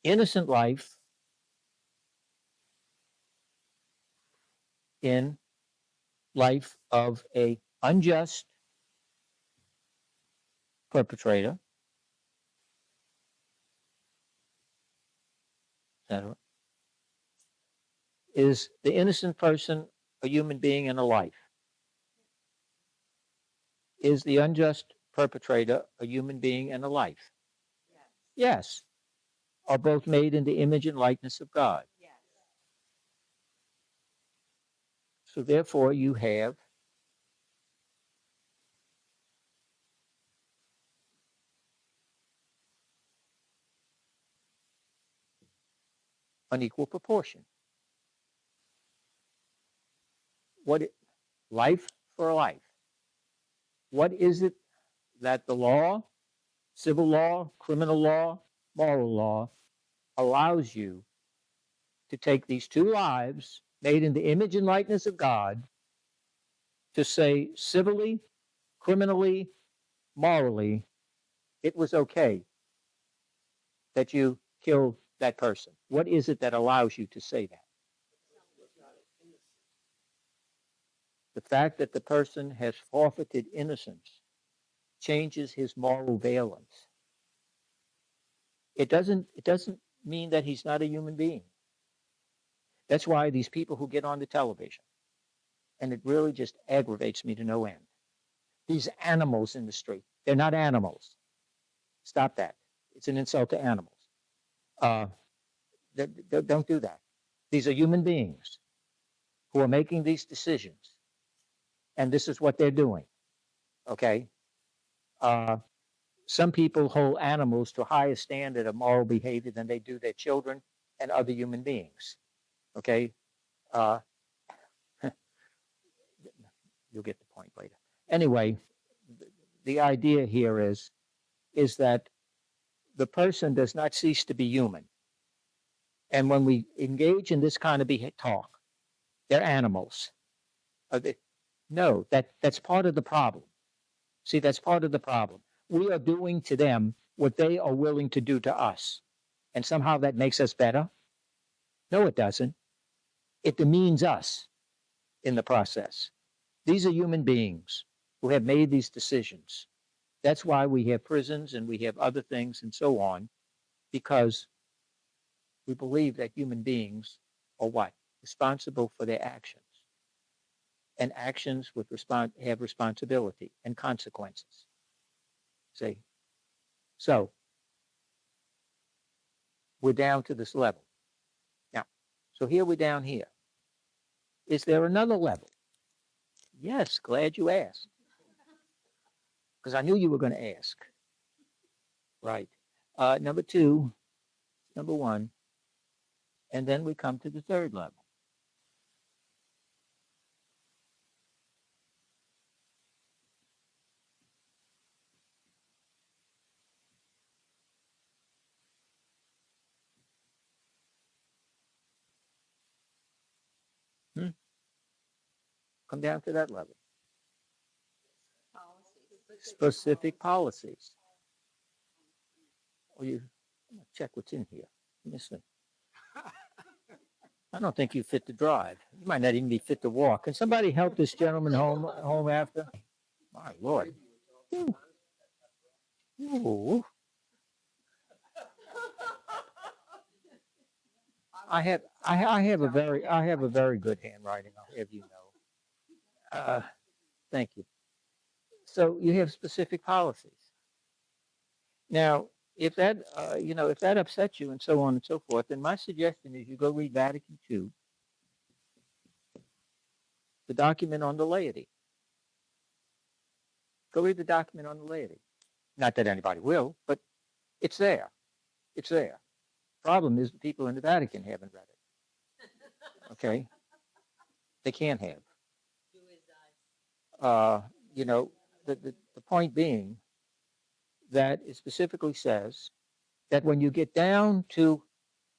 innocent life in life of a unjust perpetrator, etc., is the innocent person a human being and a life? Is the unjust perpetrator a human being and a life? Yes. Yes. Are both made in the image and likeness of God. Yes. So therefore you have an equal proportion. Life for life. What is it that the law, civil law, criminal law, moral law, allows you to take these two lives made in the image and likeness of God to say civilly, criminally, morally, it was okay that you killed that person? What is it that allows you to say that? The fact that the person has forfeited innocence changes his moral valence. It doesn't mean that he's not a human being. That's why these people who get on the television, and it really just aggravates me to no end. These animals in the street, they're not animals. Stop that. It's an insult to animals. Don't do that. These are human beings who are making these decisions, and this is what they're doing. Okay? Some people hold animals to a higher standard of moral behavior than they do their children and other human beings. Okay? Uh, you'll get the point later. Anyway, the idea here is that the person does not cease to be human. And when we engage in this kind of talk, they're animals. No, that's part of the problem. See, that's part of the problem. We are doing to them what they are willing to do to us. And somehow that makes us better? No, it doesn't. It demeans us in the process. These are human beings who have made these decisions. That's why we have prisons and we have other things and so on, because we believe that human beings are what? Responsible for their actions. And actions have responsibility and consequences. See? So, we're down to this level. Now, so here we're down here. Is there another level? Yes, glad you asked. Because I knew you were going to ask. Right. Number two, number one, and then we come to the third level. Come down to that level. Specific policies. Oh, I'm gonna check what's in here. Listen. I don't think you fit to drive. You might not even be fit to walk. Can somebody help this gentleman home after? My Lord. Ooh. Ooh. I have a very good handwriting, I'll have you know. Thank you. So you have specific policies. Now, if that if that upsets you and so on and so forth, then my suggestion is you go read Vatican II, the document on the laity. Go read the document on the laity. Not that anybody will, but it's there. It's there. Problem is the people in the Vatican haven't read it. Okay? They can't have. The point being that it specifically says that when you get down to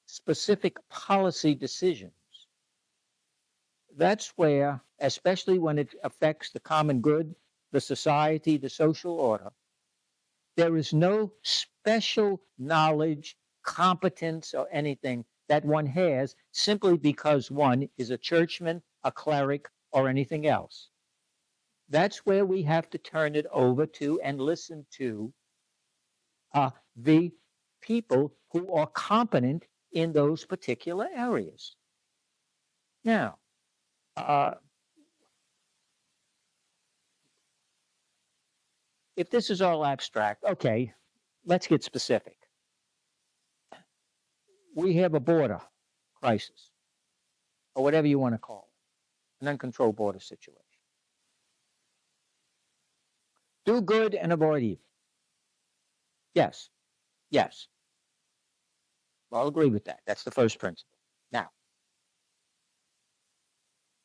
specific policy decisions, that's where, especially when it affects the common good, the society, the social order, there is no special knowledge, competence, or anything that one has simply because one is a churchman, a cleric, or anything else. That's where we have to turn it over to and listen to the people who are competent in those particular areas. Now, if this is all abstract, okay, let's get specific. We have a border crisis, or whatever you want to call it, an uncontrolled border situation. Do good and avoid evil. Yes, yes. I'll agree with that. That's the first principle. Now,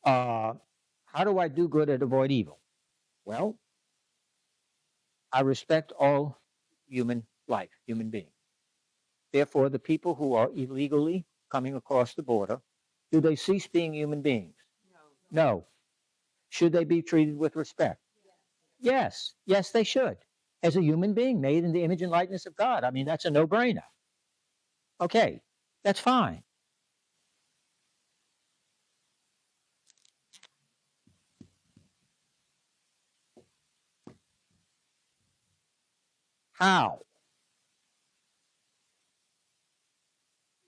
how do I do good and avoid evil? Well, I respect all human life, human beings. Therefore, the people who are illegally coming across the border, do they cease being human beings? No. No. Should they be treated with respect? Yes. Yes, they should. As a human being made in the image and likeness of God. I mean, that's a no-brainer. Okay, that's fine. How?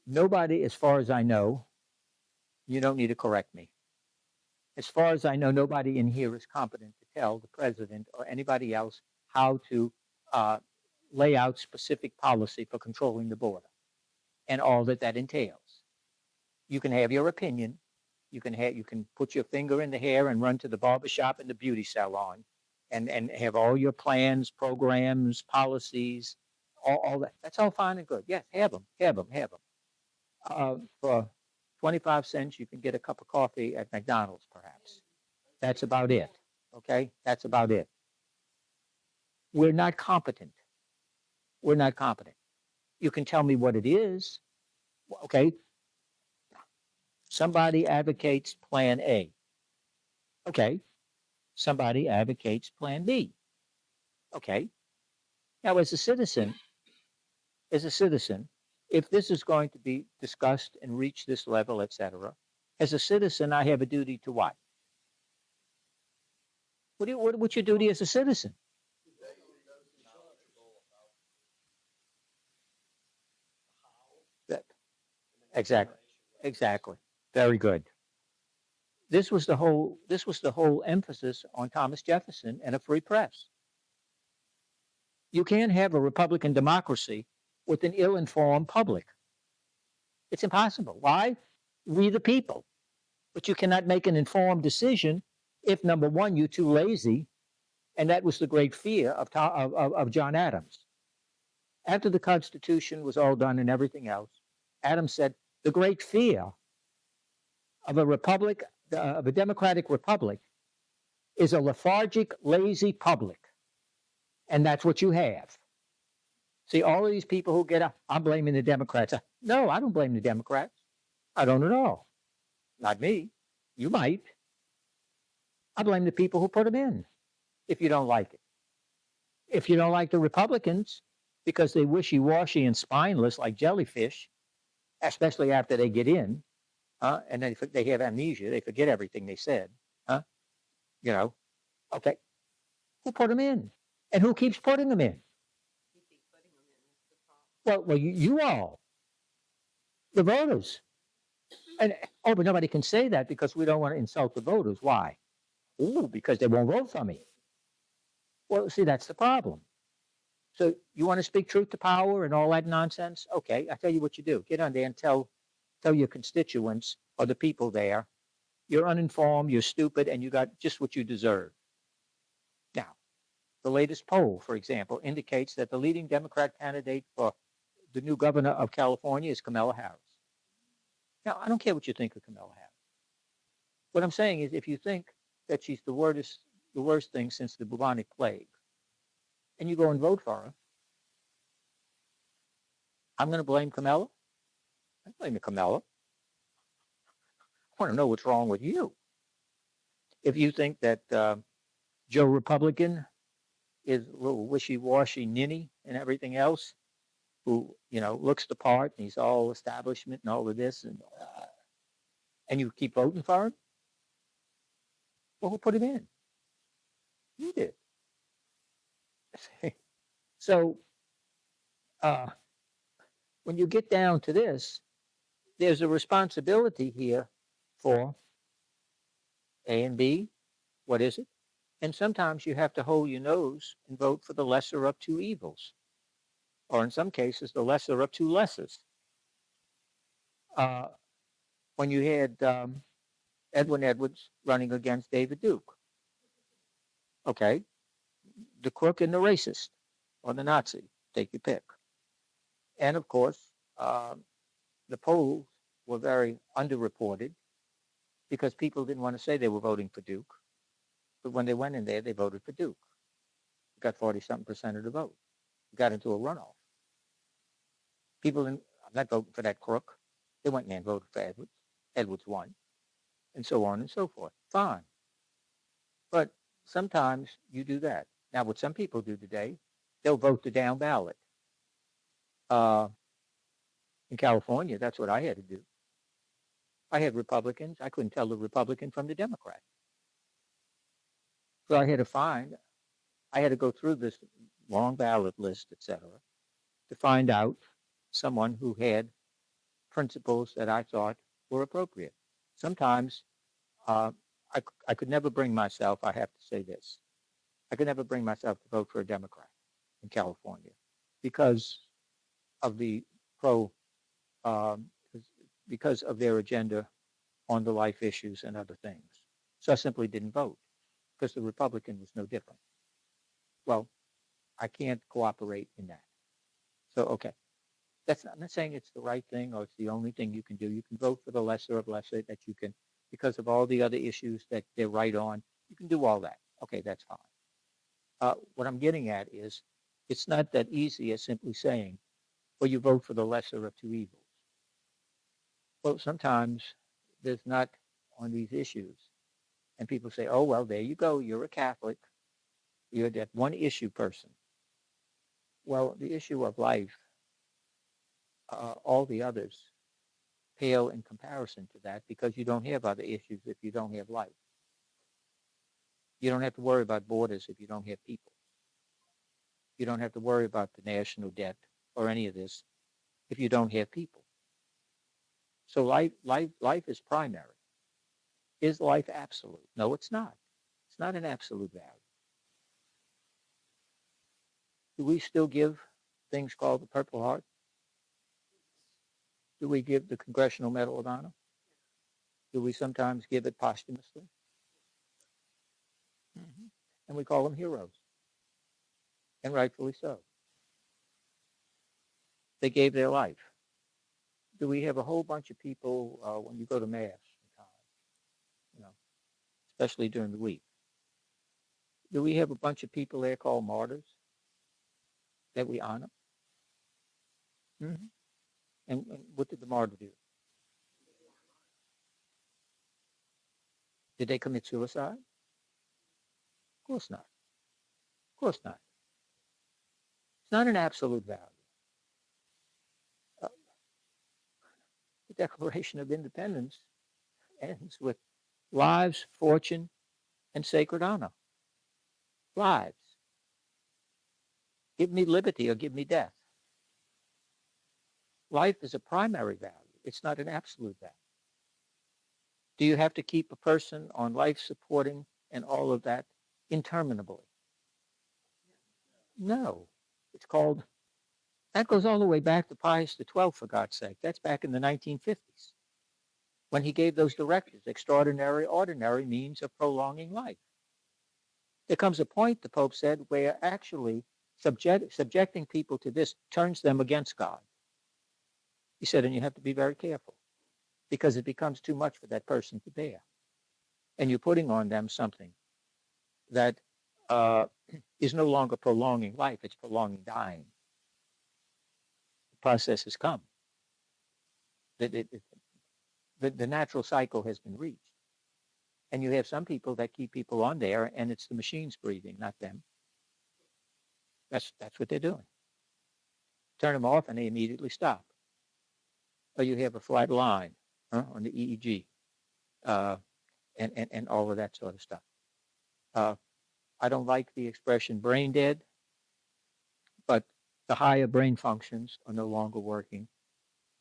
Nobody, as far as I know, you don't need to correct me. As far as I know, nobody in here is competent to tell the president or anybody else how to lay out specific policy for controlling the border and all that that entails. You can have your opinion. You can put your finger in the hair and run to the barbershop and the beauty salon and have all your plans, programs, policies, all that. That's all fine and good. Yes, have them, have them, have them. For 25 cents, you can get a cup of coffee at McDonald's, perhaps. That's about it. Okay? That's about it. We're not competent. We're not competent. You can tell me what it is. Okay? Somebody advocates plan A. Okay. Somebody advocates plan B. Okay. Now, as a citizen, if this is going to be discussed and reach this level, etc., as a citizen, I have a duty to what? What's your duty as a citizen? Exactly. Exactly. Very good. This was the whole emphasis on Thomas Jefferson and a free press. You can't have a Republican democracy with an ill-informed public. It's impossible. Why? We the people. But you cannot make an informed decision if, number one, you're too lazy, and that was the great fear of John Adams. After the Constitution was all done and everything else, Adams said, the great fear of a republic, of a democratic republic, is a lethargic, lazy public. And that's what you have. See, all of these people who get up, I'm blaming the Democrats. No, I don't blame the Democrats. I don't at all. Not me. You might. I blame the people who put them in, if you don't like it. If you don't like the Republicans, because they're wishy-washy and spineless like jellyfish, especially after they get in, and they have amnesia, they forget everything they said, you know, okay, who put them in? And who keeps putting them in? You keep putting them in. That's the problem. Well, you all, the voters. And but nobody can say that because we don't want to insult the voters. Why? Oh, because they won't vote for me. Well, see, that's the problem. So you want to speak truth to power and all that nonsense? Okay, I tell you what you do. Get on there and tell your constituents or the people there, you're uninformed, you're stupid, and you got just what you deserve. Now, the latest poll, for example, indicates that the leading Democrat candidate for the new governor of California is Kamala Harris. Now, I don't care what you think of Kamala Harris. What I'm saying is if you think that she's the worst thing since the bubonic plague, and you go and vote for her, I'm going to blame Kamala? I'm blaming Kamala. I want to know what's wrong with you. If you think that Joe Republican is a little wishy-washy ninny and everything else, who, looks the part, and he's all establishment and all of this, and you keep voting for him? Well, who put him in? You did. So when you get down to this, there's a responsibility here for A and B. What is it? And sometimes you have to hold your nose and vote for the lesser of two evils, or in some cases, the lesser of two lessers. Uh, when you had Edwin Edwards running against David Duke, okay, the crook and the racist, or the Nazi, take your pick. And of course, the polls were very underreported because people didn't want to say they were voting for Duke. But when they went in there, they voted for Duke. Got 40-something% of the vote. Got into a runoff. People didn't, I'm not voting for that crook. They went in there and voted for Edwards. Edwards won, and so on and so forth. Fine. But sometimes you do that. Now, what some people do today, they'll vote the down ballot. In California, that's what I had to do. I had Republicans. I couldn't tell the Republican from the Democrat. So I had to go through this long ballot list, etc., to find out someone who had principles that I thought were appropriate. Sometimes I could never bring myself, I have to say this, I could never bring myself to vote for a Democrat in California because of the um, because of their agenda on the life issues and other things. So I simply didn't vote because the Republican was no different. Well, I can't cooperate in that. So, okay. I'm not saying it's the right thing or it's the only thing you can do. You can vote for the lesser of lesser that you can, because of all the other issues that they're right on. You can do all that. Okay, that's fine. What I'm getting at is it's not that easy as simply saying, well, you vote for the lesser of two evils. Well, sometimes there's not on these issues. And people say, oh, well, there you go. You're a Catholic. You're that one issue person. Well, the issue of life, all the others pale in comparison to that because you don't have other issues if you don't have life. You don't have to worry about borders if you don't have people. You don't have to worry about the national debt or any of this if you don't have people. So life is primary. Is life absolute? No, it's not. It's not an absolute value. Do we still give things called the Purple Heart? Do we give the Congressional Medal of Honor? Do we sometimes give it posthumously? Mm-hmm. And we call them heroes, and rightfully so. They gave their life. Do we have a whole bunch of people when you go to Mass, you know, especially during the week? Do we have a bunch of people there called martyrs that we honor? Mm-hmm. And what did the martyr do? Did they commit suicide? Of course not. Of course not. It's not an absolute value. Uh, the Declaration of Independence ends with lives, fortune, and sacred honor. Lives. Give me liberty or give me death. Life is a primary value. It's not an absolute value. Do you have to keep a person on life supporting and all of that interminably? No. It's called, that goes all the way back to Pius XII, for God's sake. That's back in the 1950s when he gave those directives, extraordinary, ordinary means of prolonging life. There comes a point, the Pope said, where actually subjecting people to this turns them against God. He said, and you have to be very careful because it becomes too much for that person to bear. And you're putting on them something that is no longer prolonging life, it's prolonging dying. The process has come. The natural cycle has been reached. And you have some people that keep people on there, and it's the machines breathing, not them. That's what they're doing. Turn them off, and they immediately stop. Or you have a flat line on the EEG, uh, and all of that sort of stuff. Uh, I don't like the expression brain dead, but the higher brain functions are no longer working.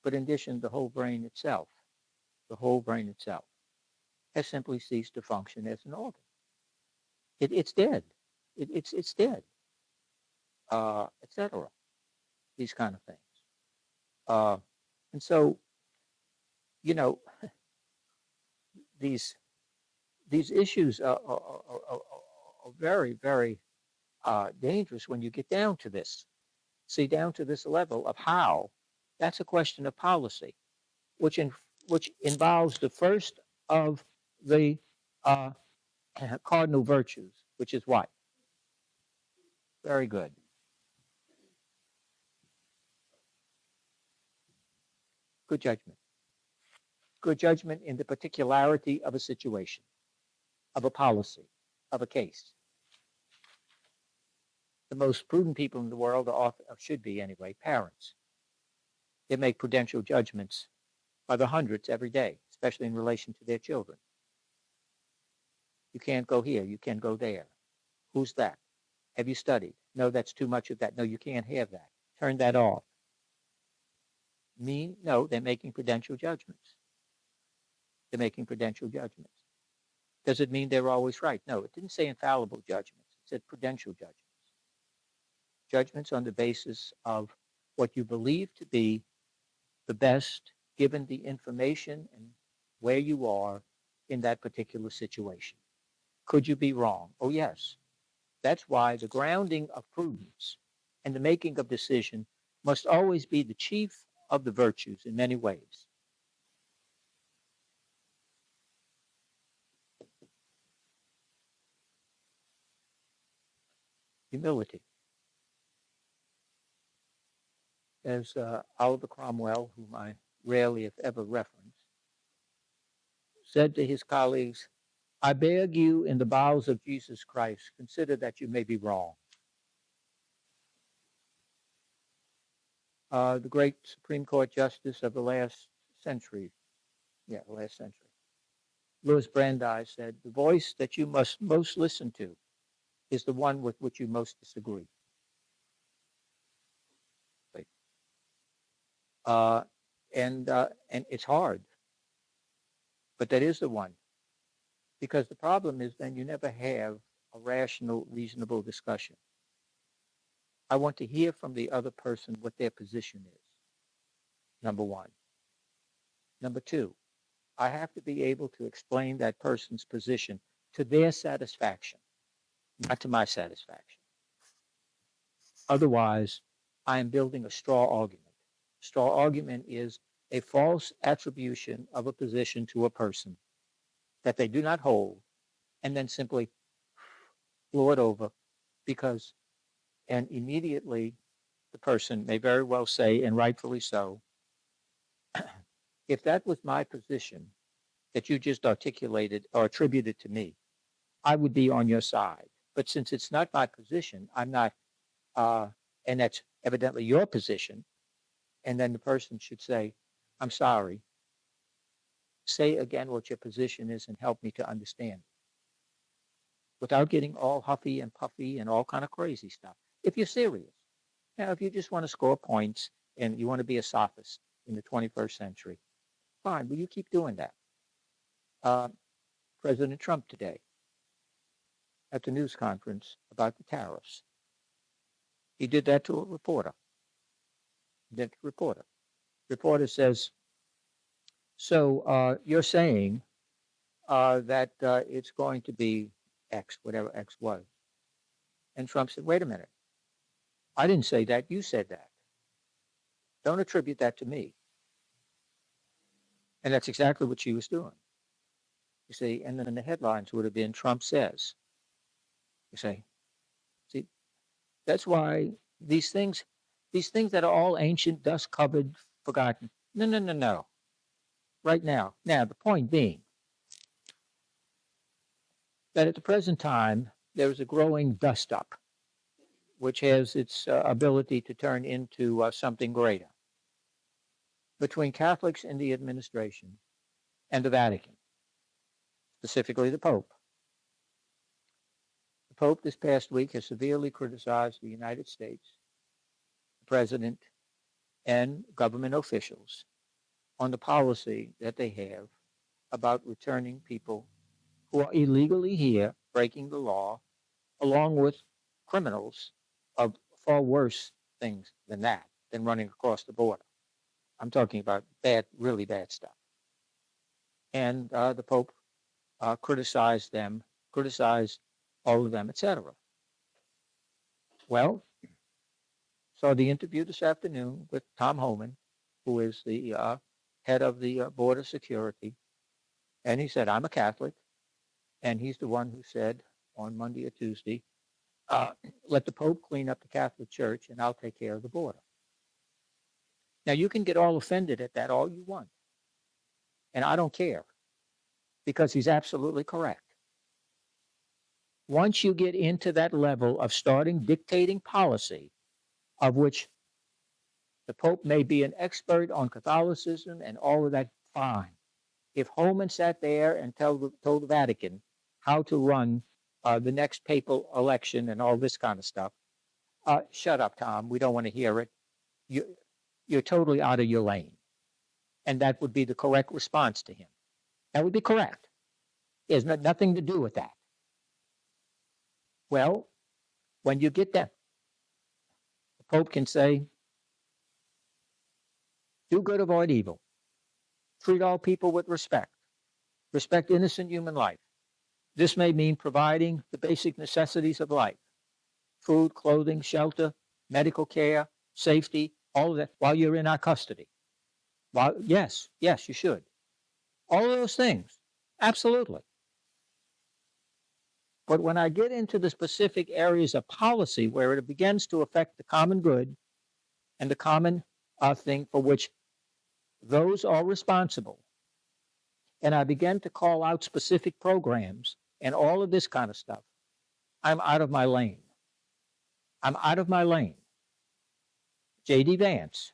But in addition, the whole brain itself, has simply ceased to function as an organ. It's dead. It's dead, etc. These kind of things. Uh, and so, you know, these these issues are very, very dangerous when you get down to this. See, down to this level of how. That's a question of policy, which which involves the first of the uh, cardinal virtues, which is what? Very good. Good judgment. Good judgment in the particularity of a situation, of a policy, of a case. The most prudent people in the world are often, or should be anyway, parents. They make prudential judgments by the hundreds every day, especially in relation to their children. You can't go here. You can't go there. Who's that? Have you studied? No, that's too much of that. No, you can't have that. Turn that off. No, they're making prudential judgments. They're making prudential judgments. Does it mean they're always right? No, it didn't say infallible judgments. It said prudential judgments. Judgments on the basis of what you believe to be the best given the information and where you are in that particular situation. Could you be wrong? Oh, yes. That's why the grounding of prudence and the making of decision must always be the chief of the virtues in many ways. Humility. As Oliver Cromwell, whom I rarely, if ever, reference, said to his colleagues, I beg you in the bowels of Jesus Christ, consider that you may be wrong. The great Supreme Court Justice of the last century, Louis Brandeis said, the voice that you must most listen to is the one with which you most disagree. And it's hard, but that is the one. Because the problem is then you never have a rational, reasonable discussion. I want to hear from the other person what their position is, number one. Number two, I have to be able to explain that person's position to their satisfaction, not to my satisfaction. Otherwise, I am building a straw argument. Straw argument is a false attribution of a position to a person that they do not hold, and then simply blow it over because, and immediately the person may very well say, and rightfully so, if that was my position that you just articulated or attributed to me, I would be on your side. But since it's not my position, I'm not, and that's evidently your position, and then the person should say, I'm sorry. Say again what your position is and help me to understand without getting all huffy and puffy and all kind of crazy stuff. If you're serious. Now, if you just want to score points and you want to be a sophist in the 21st century, fine, but you keep doing that. President Trump today at the news conference about the tariffs, he did that to a reporter. Reporter says, so you're saying that it's going to be X, whatever X was. And Trump said, wait a minute. I didn't say that. You said that. Don't attribute that to me. And that's exactly what she was doing. You see, and then the headlines would have been Trump says. You see, that's why these things that are all ancient, dust covered, forgotten. No. Right now. Now, the point being, that at the present time there is a growing dust up, which has its ability to turn into something greater between Catholics in the administration and the Vatican, specifically the Pope. The Pope this past week has severely criticized the United States, the President, and government officials on the policy that they have about returning people who are illegally here, breaking the law, along with criminals of far worse things than that, than running across the border. I'm talking about bad, really bad stuff. And the Pope criticized them, criticized all of them, etc. Well, saw the interview this afternoon with Tom Homan, who is the head of the Border Security, and he said, I'm a Catholic, and he's the one who said on Monday or Tuesday, let the Pope clean up the Catholic Church, and I'll take care of the border. Now, you can get all offended at that all you want, and I don't care, because he's absolutely correct. Once you get into that level of starting dictating policy, of which the Pope may be an expert on Catholicism and all of that, fine. If Holman sat there and told the Vatican how to run the next papal election and all this kind of stuff, shut up, Tom. We don't want to hear it. You're totally out of your lane. And that would be the correct response to him. That would be correct. It has nothing to do with that. Well, when you get that, the Pope can say, do good, avoid evil. Treat all people with respect. Respect innocent human life. This may mean providing the basic necessities of life: food, clothing, shelter, medical care, safety, all of that, while you're in our custody. Yes, you should. All of those things, absolutely. But when I get into the specific areas of policy where it begins to affect the common good and the common thing for which those are responsible, and I begin to call out specific programs and all of this kind of stuff, I'm out of my lane. I'm out of my lane. J.D. Vance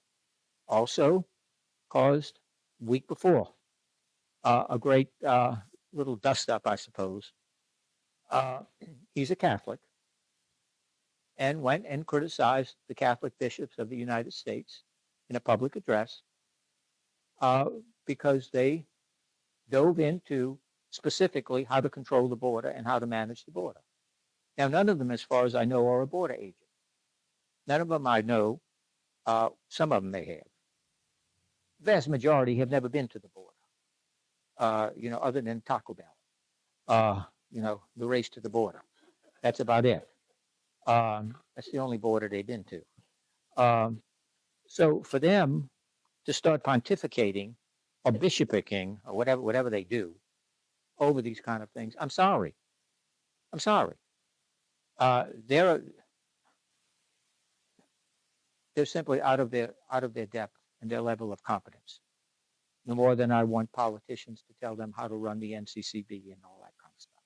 also caused, week before, a great little dust up, I suppose. He's a Catholic and went and criticized the Catholic bishops of the United States in a public address because they dove into specifically how to control the border and how to manage the border. Now, none of them, as far as I know, are a border agent. None of them I know. Some of them may have. The vast majority have never been to the border, other than Taco Bell. The race to the border. That's about it. That's the only border they've been to. So for them to start pontificating or bishopicking or whatever they do over these kind of things, I'm sorry. They're simply out of their depth and their level of competence. No more than I want politicians to tell them how to run the NCCB and all that kind of stuff.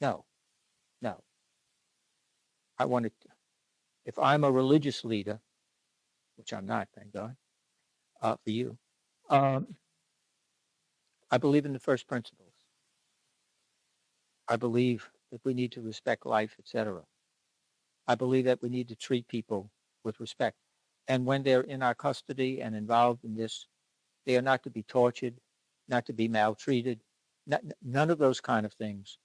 No. I want to, if I'm a religious leader, which I'm not, thank God, for you, I believe in the first principles. I believe that we need to respect life, etc. I believe that we need to treat people with respect. And when they're in our custody and involved in this, they are not to be tortured, not to be maltreated, none of those kind of things,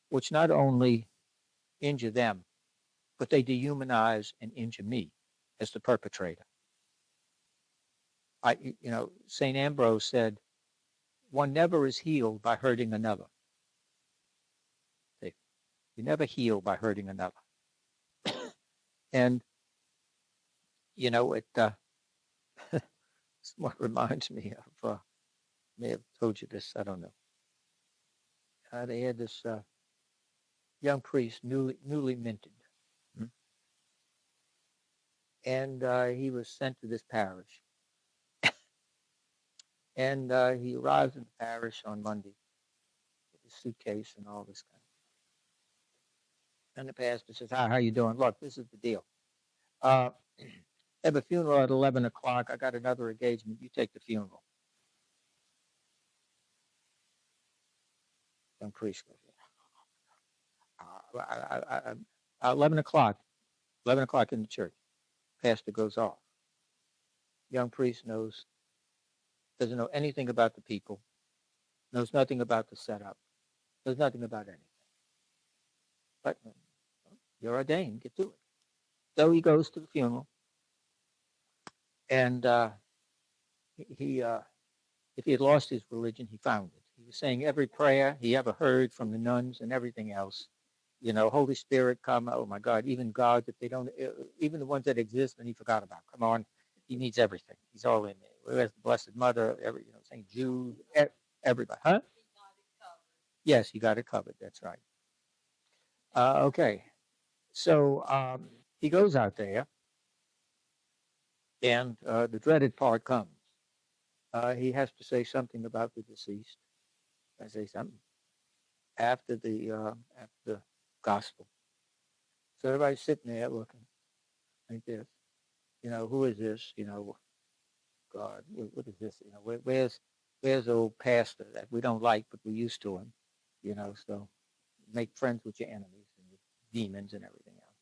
which not only injure them, but they dehumanize and injure me as the perpetrator. St. Ambrose said, one never is healed by hurting another. You never heal by hurting another. And, it what reminds me of, may have told you this, I don't know. They had this young priest, newly minted. And he was sent to this parish. And he arrived in the parish on Monday with his suitcase and all this kind of And the pastor says, "Hi, how you doing? Look, this is the deal. I have a funeral at 11 o'clock. I got another engagement. You take the funeral." Young priest goes, I, 11 o'clock, 11 o'clock in the church. Pastor goes off. Young priest doesn't know anything about the people, knows nothing about the setup, knows nothing about anything. But you're ordained, get to it. So he goes to the funeral, and he if he had lost his religion, he found it. He was saying every prayer he ever heard from the nuns and everything else. Holy Spirit, come. Oh my God, even God that they don't, even the ones that exist and he forgot about. Come on, he needs everything. He's all in there. Whereas the Blessed Mother, Saint Jude, everybody, huh? Yes, you got it covered. That's right. Okay, so he goes out there, and the dreaded part comes. He has to say something about the deceased. I say something after the gospel. So everybody's sitting there looking like this. Who is this? God, what is this? Where's old pastor that we don't like, but we're used to him? So make friends with your enemies and your demons and everything else.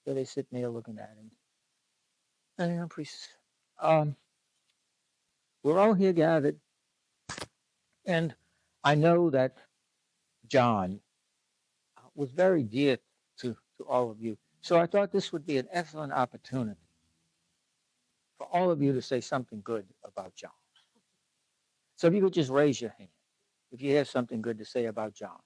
So they sitting there looking at him. And priests, um, we're all here gathered, and I know that John was very dear to all of you. So I thought this would be an excellent opportunity for all of you to say something good about John. So if you could just raise your hand if you have something good to say about John.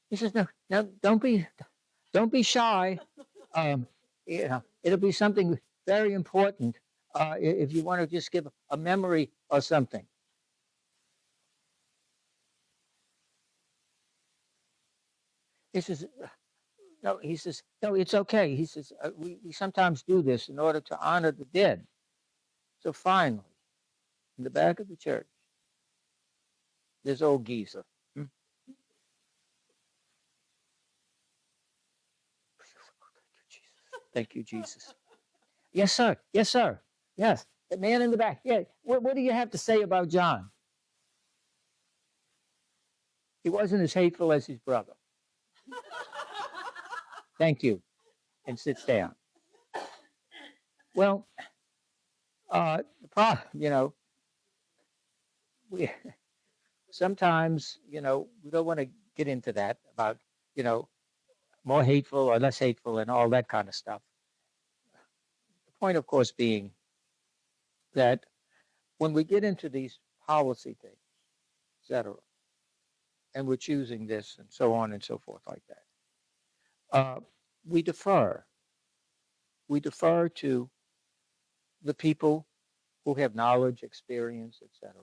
He says, "No, no, don't be shy. It'll be something very important. If you want to just give a memory or something." He says, "No." He says, "No, it's okay." He says, "We sometimes do this in order to honor the dead." So finally, in the back of the church, there's old geezer. Hmm? Thank you, Jesus. Yes, sir. Yes, sir. Yes. The man in the back. Yeah. What do you have to say about John? He wasn't as hateful as his brother. Thank you. And sits down. Well, the problem, we sometimes, we don't want to get into that about, you know, more hateful or less hateful and all that kind of stuff. The point, of course, being that when we get into these policy things, etc., and we're choosing this and so on and so forth like that, uh, we defer. We defer to the people who have knowledge, experience, etc.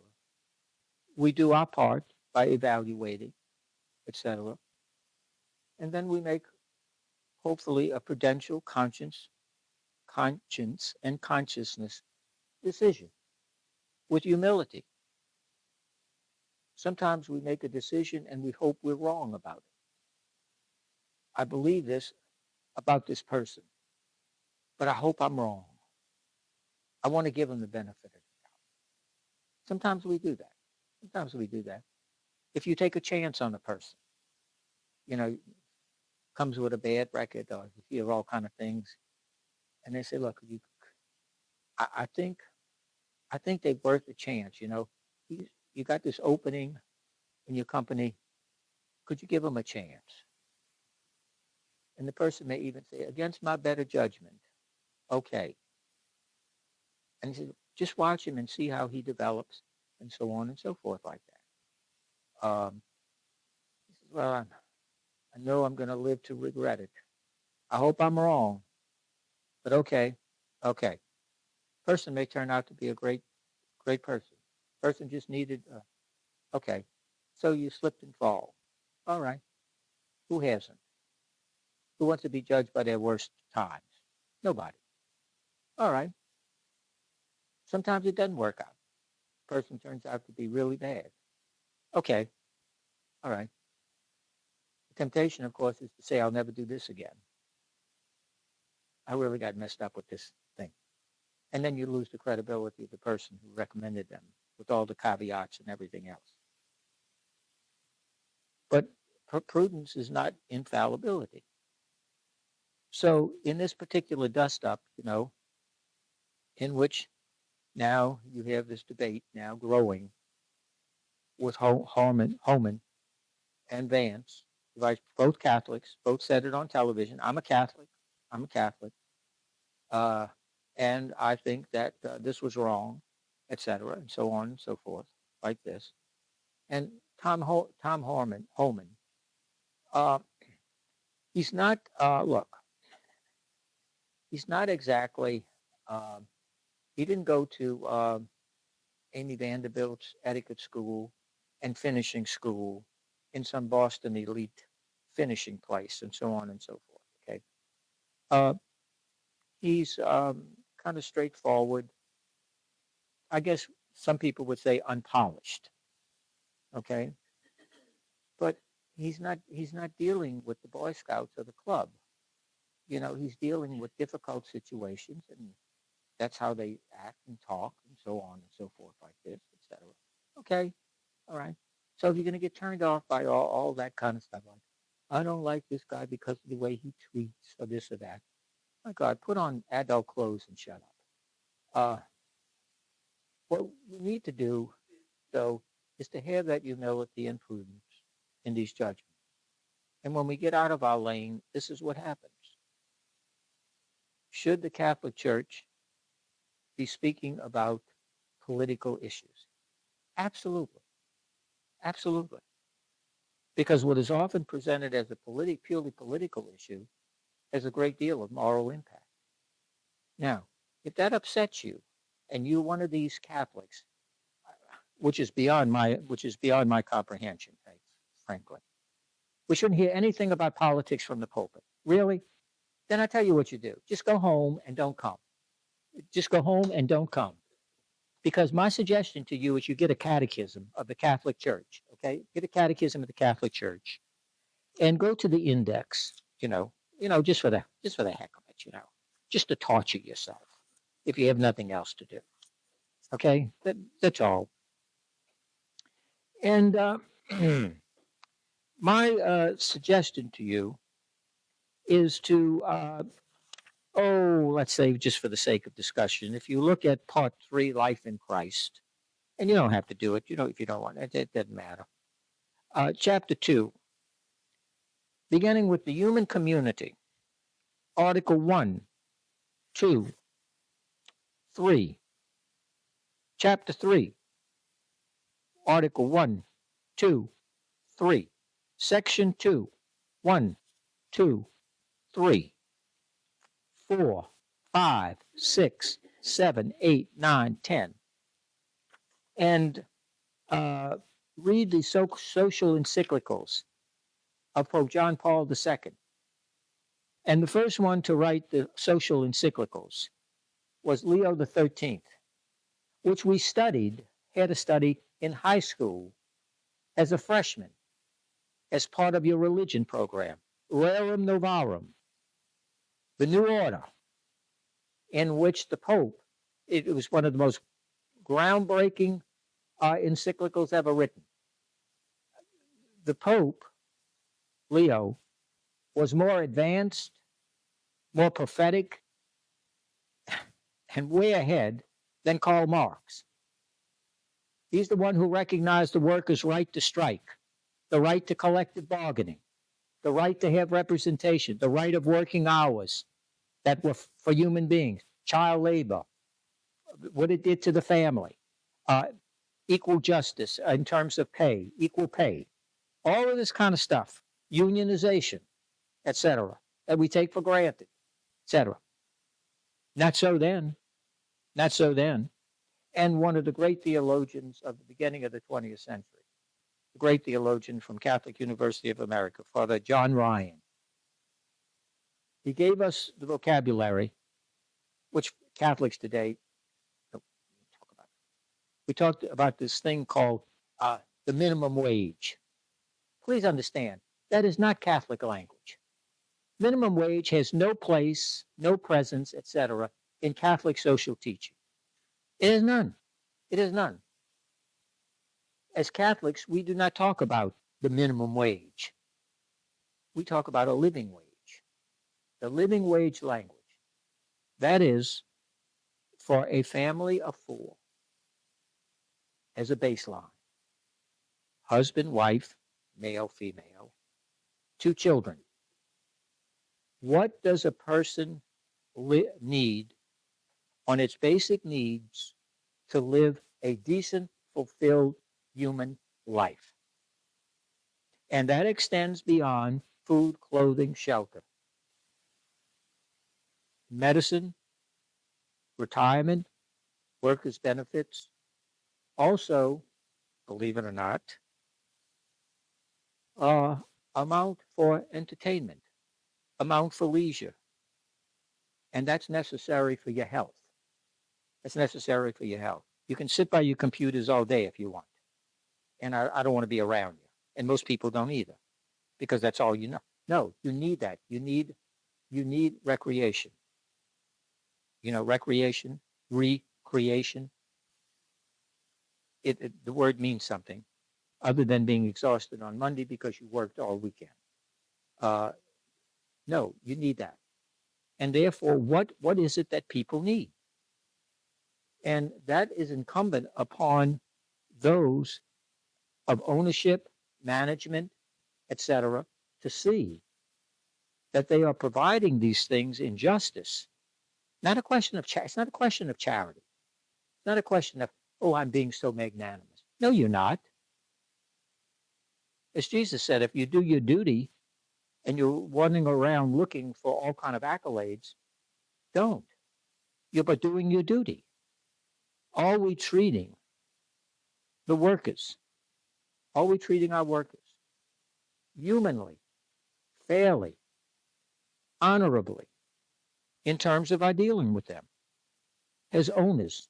We do our part by evaluating, etc. And then we make, hopefully, a prudential conscience and consciousness decision with humility. Sometimes we make a decision and we hope we're wrong about it. I believe this about this person, but I hope I'm wrong. I want to give them the benefit of the doubt. Sometimes we do that. Sometimes we do that. If you take a chance on a person, you know, comes with a bad record or you hear all kind of things, and they say, "Look, I, I think, I think they're worth a chance. You got this opening in your company. Could you give them a chance?" And the person may even say, "Against my better judgment, okay." And he said, "Just watch him and see how he develops," and so on and so forth like that. He says, "Well, I know I'm going to live to regret it. I hope I'm wrong, but okay, okay." Person may turn out to be a great person. Person just needed, okay. So you slipped and fall. All right. Who hasn't? Who wants to be judged by their worst times? Nobody. All right. Sometimes it doesn't work out. person turns out to be really bad. Okay, all right. The temptation, of course, is to say, I'll never do this again. I really got messed up with this thing. And then you lose the credibility of the person who recommended them with all the caveats and everything else. But prudence is not infallibility. So in this particular dust up, in which now you have this debate now growing with Homan and Vance, both Catholics, both said it on television. I'm a Catholic. I'm a Catholic. Uh, and I think that this was wrong, etc., and so on and so forth, like this. And Tom Homan, uh, he's not, look, he's not exactly, he didn't go to Amy Vanderbilt's etiquette school and finishing school in some Boston elite finishing place and so on and so forth, okay? He's kind of straightforward. I guess some people would say unpolished, okay? But he's not dealing with the Boy Scouts or the club. He's dealing with difficult situations, and that's how they act and talk and so on and so forth, like this, etc. Okay, all right. So if you're going to get turned off by all that kind of stuff, like, I don't like this guy because of the way he tweets or this or that. My God, put on adult clothes and shut up. What we need to do, though, is to have that humility and prudence in these judgments. And when we get out of our lane, this is what happens. Should the Catholic Church be speaking about political issues? Absolutely. Absolutely. Because what is often presented as a purely political issue has a great deal of moral impact. Now, if that upsets you, and you're one of these Catholics, which is beyond my comprehension, frankly, we shouldn't hear anything about politics from the pulpit. Really? Then I tell you what you do. Just go home and don't come. Just go home and don't come. Because my suggestion to you is you get a catechism of the Catholic Church, okay? Get a catechism of the Catholic Church and go to the index, just for the heck of it, just to torture yourself if you have nothing else to do. Okay? That's all. And my suggestion to you is to let's say, just for the sake of discussion, if you look at part 3, Life in Christ, and you don't have to do it, if you don't want it, it doesn't matter. Chapter 2, beginning with the human community, Article 1, 2, 3. Chapter 3, Article 1, 2, 3. Section 2, 1, 2, 3, 4, 5, 6, 7, 8, 9, 10. And read the social encyclicals of Pope John Paul II. And the first one to write the social encyclicals was Leo XIII, which we had to study in high school as a freshman, as part of your religion program, Rerum Novarum, the New Order, in which the Pope, it was one of the most groundbreaking encyclicals ever written. The Pope, Leo, was more advanced, more prophetic, and way ahead than Karl Marx. He's the one who recognized the workers' right to strike, the right to collective bargaining, the right to have representation, the right of working hours that were for human beings, child labor, what it did to the family, equal justice in terms of pay, equal pay, all of this kind of stuff, unionization, etc., that we take for granted, etc. Not so then. Not so then. And one of the great theologians of the beginning of the 20th century, the great theologian from Catholic University of America, Father John Ryan. He gave us the vocabulary, which Catholics today don't talk about. We talked about this thing called the minimum wage. Please understand, that is not Catholic language. Minimum wage has no place, no presence, etc., in Catholic social teaching. It is none. It is none. As Catholics, we do not talk about the minimum wage. We talk about a living wage. The living wage language. That is for a family of four as a baseline. Husband, wife, male, female, two children. What does a person need on its basic needs to live a decent, fulfilled human life? And that extends beyond food, clothing, shelter, medicine, retirement, workers' benefits. Also, believe it or not, amount for entertainment, amount for leisure. And that's necessary for your health. That's necessary for your health. You can sit by your computers all day if you want. And I don't want to be around you. And most people don't either, because that's all you know. No, you need that. You need recreation. You know, recreation, recreation. The word means something other than being exhausted on Monday because you worked all weekend. No, you need that. And therefore, what is it that people need? And that is incumbent upon those of ownership, management, etc., to see that they are providing these things in justice. Not a question of it's not a question of charity. It's not a question of, oh, I'm being so magnanimous. No, you're not. As Jesus said, if you do your duty and you're running around looking for all kind of accolades, don't. You're but doing your duty. Are we treating the workers? Are we treating our workers humanly, fairly, honorably in terms of our dealing with them as owners,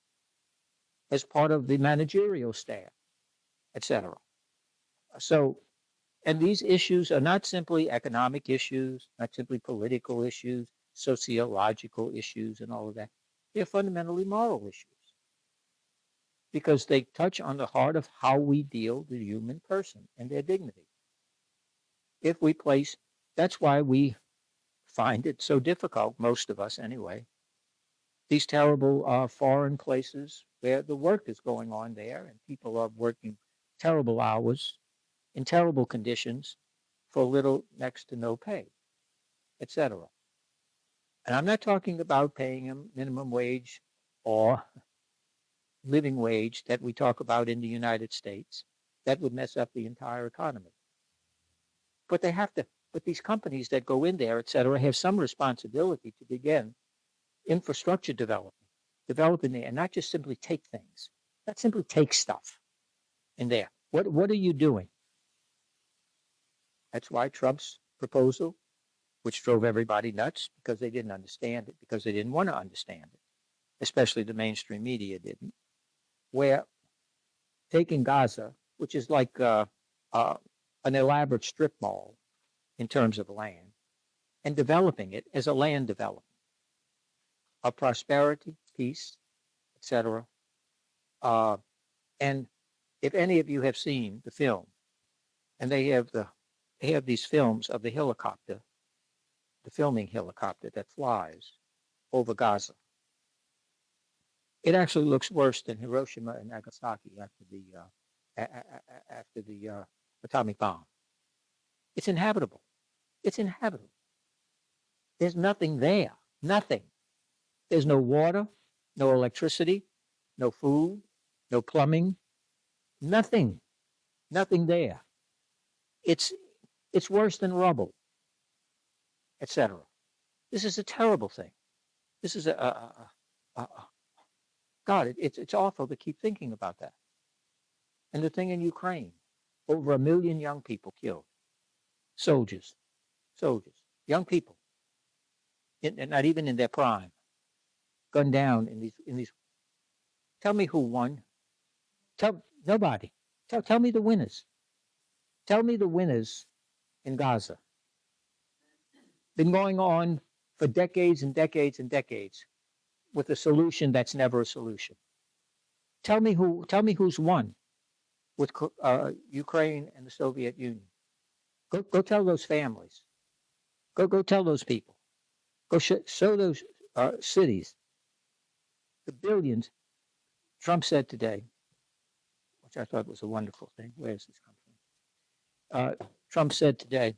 as part of the managerial staff, etc.? So, and these issues are not simply economic issues, not simply political issues, sociological issues, and all of that. They're fundamentally moral issues because they touch on the heart of how we deal with the human person and their dignity. If we place, that's why we find it so difficult, most of us anyway, these terrible foreign places where the work is going on there and people are working terrible hours in terrible conditions for little next to no pay, etc. And I'm not talking about paying them minimum wage or living wage that we talk about in the United States. That would mess up the entire economy. But they have to, but these companies that go in there, etc., have some responsibility to begin infrastructure developing there, and not just simply take things, not simply take stuff in there. What are you doing? That's why Trump's proposal, which drove everybody nuts because they didn't understand it, because they didn't want to understand it, especially the mainstream media didn't, where taking Gaza, which is like an elaborate strip mall in terms of land, and developing it as a land development of prosperity, peace, etc. And if any of you have seen the film, and they have these films of the helicopter, the filming helicopter that flies over Gaza. It actually looks worse than Hiroshima and Nagasaki after the atomic bomb. It's inhabitable. It's inhabitable. There's nothing there. Nothing. There's no water, no electricity, no food, no plumbing, nothing. Nothing there. It's worse than rubble, etc. This is a terrible thing. This is God. It's awful to keep thinking about that. And the thing in Ukraine, over 1 million young people killed, soldiers, young people, not even in their prime, gunned down in these. Tell me who won. Nobody. Tell me the winners. Tell me the winners in Gaza. Been going on for decades and decades and decades with a solution that's never a solution. Tell me who's won with Ukraine and the Soviet Union. Go tell those families. Go tell those people. Go show those cities the billions. Trump said today, which I thought was a wonderful thing. Where does this come from? Trump said today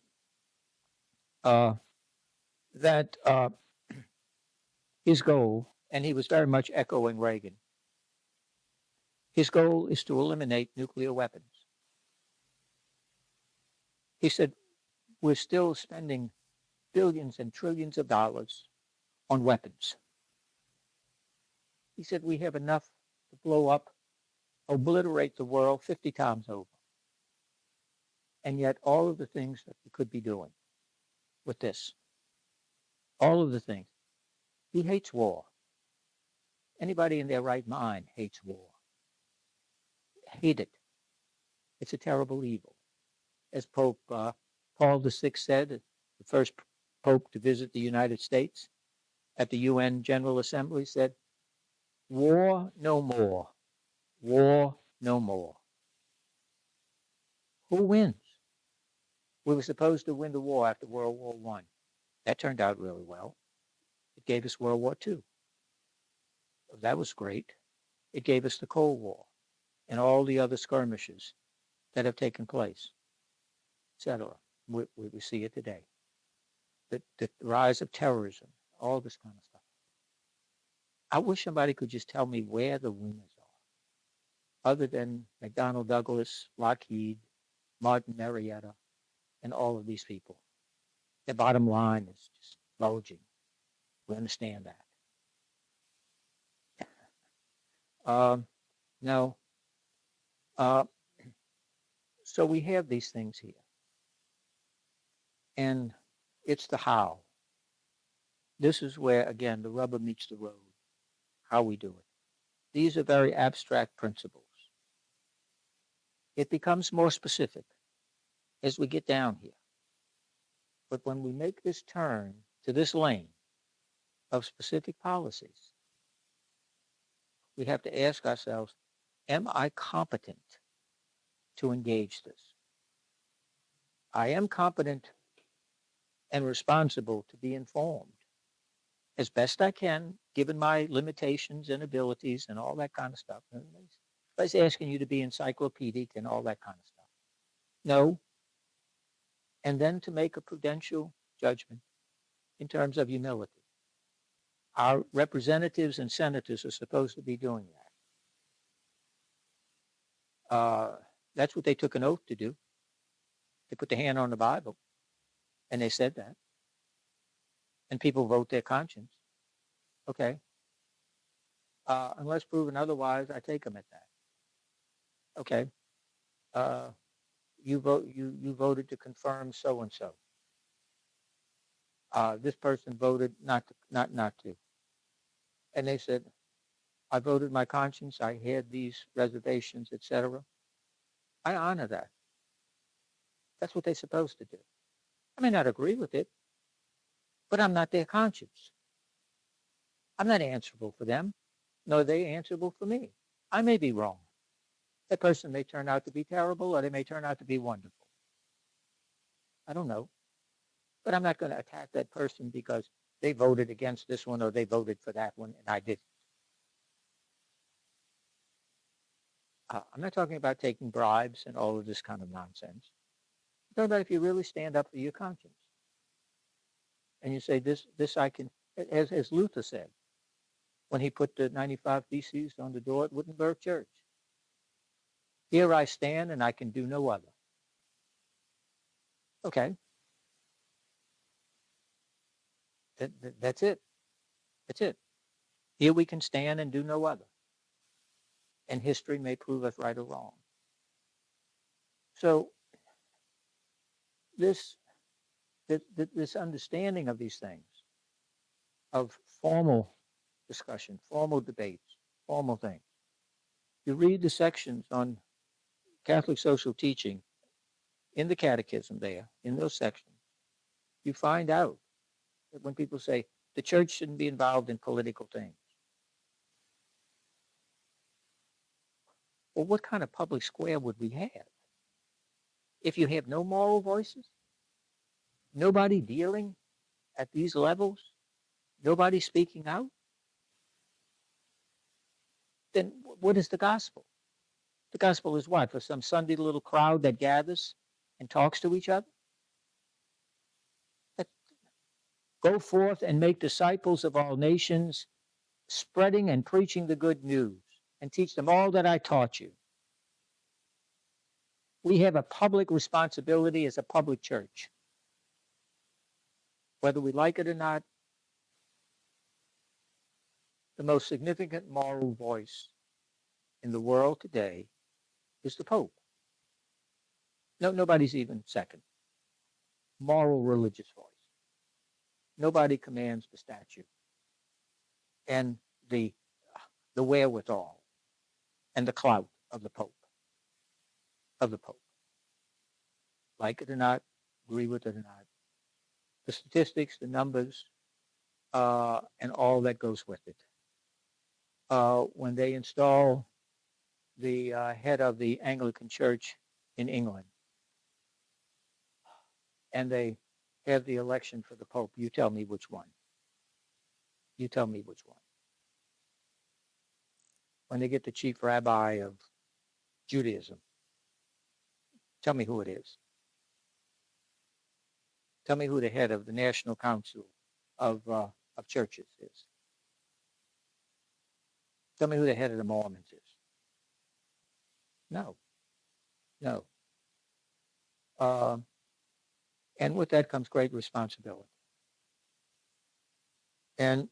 uh, that his goal, and he was very much echoing Reagan, his goal is to eliminate nuclear weapons. He said, we're still spending billions and trillions of dollars on weapons. He said, we have enough to blow up, obliterate the world 50 times over. And yet all of the things that we could be doing with this, all of the things. He hates war. Anybody in their right mind hates war. Hate it. It's a terrible evil. As Pope Paul VI said, the first Pope to visit the United States at the UN General Assembly, said, war no more. War no more. Who wins? We were supposed to win the war after World War I. That turned out really well. It gave us World War II. That was great. It gave us the Cold War and all the other skirmishes that have taken place, etc. We see it today. The rise of terrorism, all this kind of stuff. I wish somebody could just tell me where the winners are, other than McDonnell Douglas, Lockheed, Martin Marietta, and all of these people. The bottom line is just bulging. We understand that. No. So we have these things here. And it's the how. This is where, again, the rubber meets the road, how we do it. These are very abstract principles. It becomes more specific as we get down here. But when we make this turn to this lane of specific policies, we have to ask ourselves, am I competent to engage this? I am competent and responsible to be informed as best I can, given my limitations and abilities and all that kind of stuff. I was asking you to be encyclopedic and all that kind of stuff. No. And then to make a prudential judgment in terms of humility. Our representatives and senators are supposed to be doing that. That's what they took an oath to do. They put their hand on the Bible, and they said that. And people vote their conscience. Okay. Unless proven otherwise, I take them at that. Okay. You voted to confirm so and so. This person voted not to. And they said, I voted my conscience. I had these reservations, etc. I honor that. That's what they're supposed to do. I may not agree with it, but I'm not their conscience. I'm not answerable for them, nor are they answerable for me. I may be wrong. That person may turn out to be terrible, or they may turn out to be wonderful. I don't know. But I'm not going to attack that person because they voted against this one or they voted for that one and I didn't. I'm not talking about taking bribes and all of this kind of nonsense. I'm talking about if you really stand up for your conscience and you say, this I can, as Luther said, when he put the 95 Theses on the door at Wittenberg Church. Here I stand and I can do no other. Okay. That's it. That's it. Here we can stand and do no other. And history may prove us right or wrong. So this understanding of these things, of formal discussion, formal debates, formal things, You read the sections on Catholic social teaching in the Catechism there, in those sections, you find out that when people say the church shouldn't be involved in political things, well, what kind of public square would we have if you have no moral voices, nobody dealing at these levels, nobody speaking out? Then what is the gospel? The gospel is what? For some Sunday little crowd that gathers and talks to each other? That go forth and make disciples of all nations, spreading and preaching the good news, and teach them all that I taught you. We have a public responsibility as a public church. Whether we like it or not, the most significant moral voice in the world today is the Pope. No, nobody's even second. Moral religious voice. Nobody commands the statue and the wherewithal and the clout of the Pope. Like it or not, agree with it or not. The statistics, the numbers, and all that goes with it. When they install the head of the Anglican Church in England, and they have the election for the Pope, you tell me which one. You tell me which one. When they get the chief rabbi of Judaism, tell me who it is. Tell me who the head of the National Council of churches is. Tell me who the head of the Mormons is. No, no. And with that comes great responsibility. And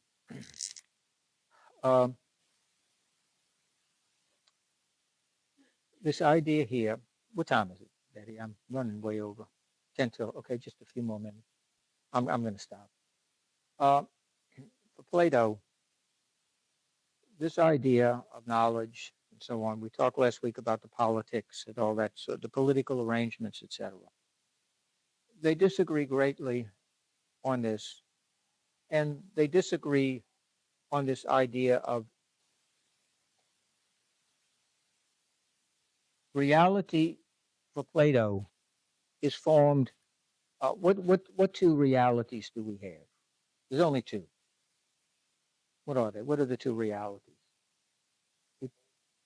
this idea here, what time is it, Betty? I'm running way over. 10 till, okay, just a few more minutes. I'm going to stop. For Plato, this idea of knowledge and so on, we talked last week about the politics and all that, so the political arrangements, etc. They disagree greatly on this, and they disagree on this idea of reality. For Plato is formed. What two realities do we have? There's only two. What are they? What are the two realities?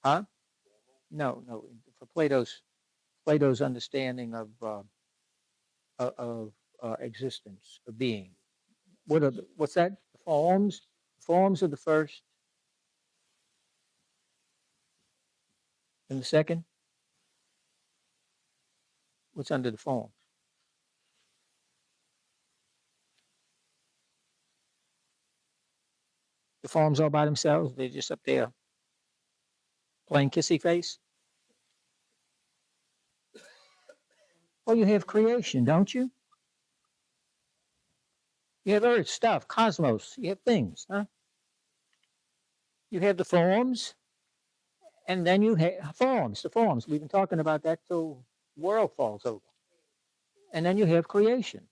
Huh? No, no. For Plato's understanding of existence, of being. What's that? The forms. Forms are the first, and the second. What's under the forms? The forms all by themselves. They're just up there playing kissy face. Well, you have creation, don't you? You have earth, stuff, cosmos. You have things, huh? You have the forms, and then you have forms. The forms. We've been talking about that till the world falls over. And then you have creation.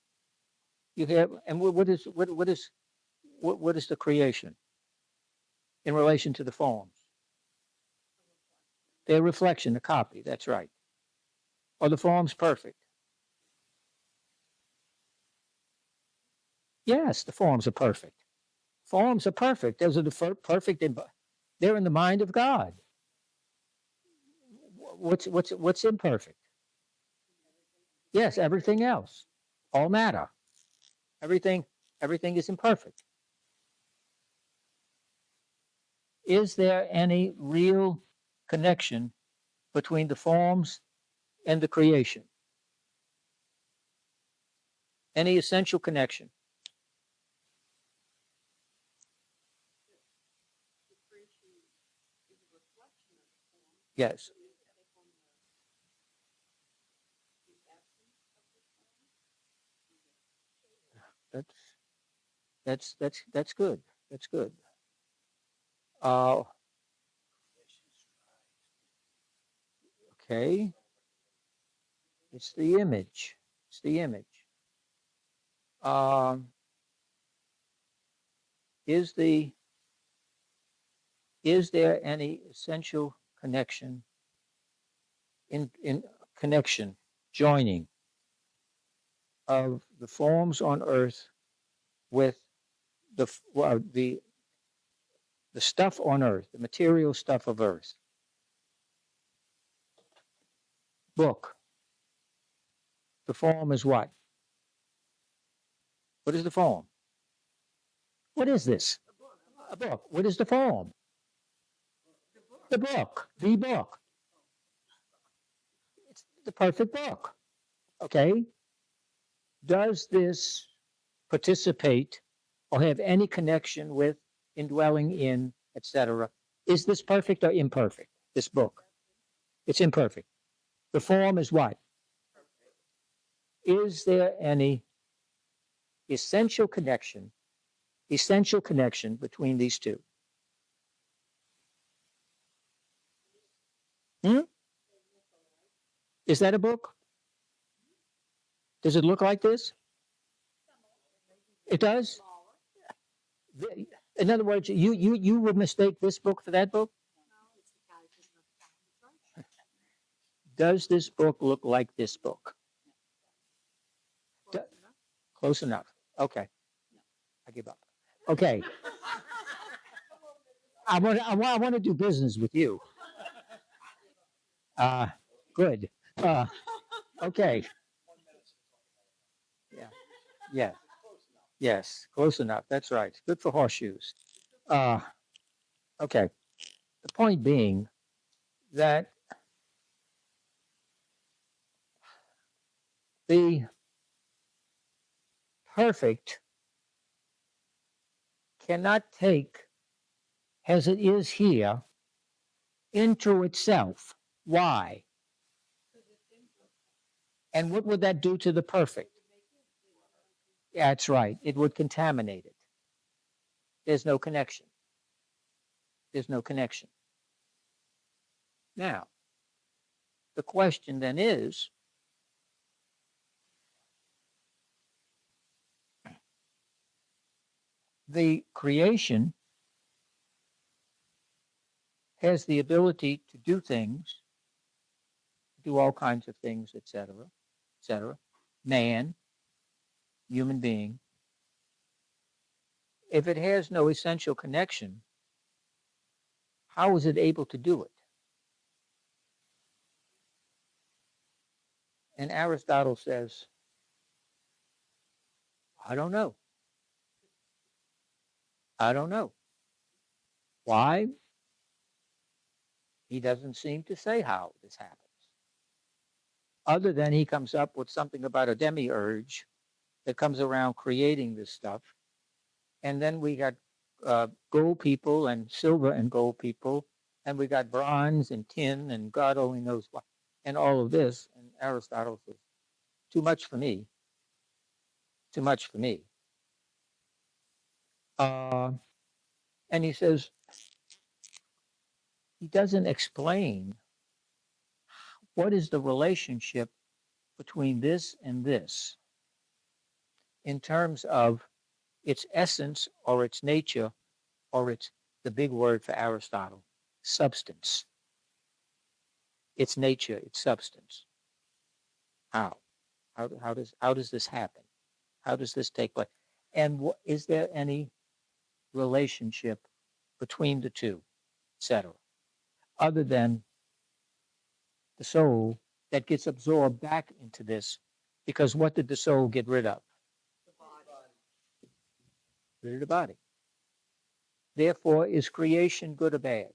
You have, and what is the creation in relation to the forms? Their reflection, a copy. That's right. Are the forms perfect? Yes, the forms are perfect. Forms are perfect. Those are the perfect. They're in the mind of God. What's imperfect? Yes, everything else, all matter. Everything is imperfect. Is there any real connection between the forms and the creation? Any essential connection? Yes. That's good. That's good. Uh, Okay. It's the image. It's the image. Um, is the is there any essential connection in connection joining of the forms on earth with the stuff on earth, the material stuff of earth? Book. The form is what? What is the form? What is this? A book. What is the form? The book. The book. It's the perfect book. Okay. Does this participate or have any connection with, indwelling in, etc.? Is this perfect or imperfect? This book. It's imperfect. The form is what? Is there any essential connection between these two? Hmm? Is that a book? Does it look like this? It does? In other words, you would mistake this book for that book? Does this book look like this book? Close enough. Okay. I give up. Okay. I want to do business with you. Good. Okay. Yeah. Yeah. Yes. Close enough. That's right. Good for horseshoes. Okay. The point being that the perfect cannot take as it is here into itself. Why? And what would that do to the perfect? Yeah, that's right. It would contaminate it. There's no connection. There's no connection. Now, the question then is, the creation has the ability to do things, do all kinds of things, etc., etc. Man, human being, if it has no essential connection, how is it able to do it? And Aristotle says, I don't know. I don't know. Why? He doesn't seem to say how this happens. Other than he comes up with something about a demiurge that comes around creating this stuff. And then we got gold people and silver and gold people. And we got bronze and tin and God only knows what. And all of this. And Aristotle says, too much for me. Too much for me. And he says, he doesn't explain what is the relationship between this and this in terms of its essence or its nature or its, the big word for Aristotle, substance. Its nature, its substance. How? How does this happen? How does this take place? And is there any relationship between the two, etc., other than the soul that gets absorbed back into this? Because what did the soul get rid of? Rid of the body. Therefore, is creation good or bad?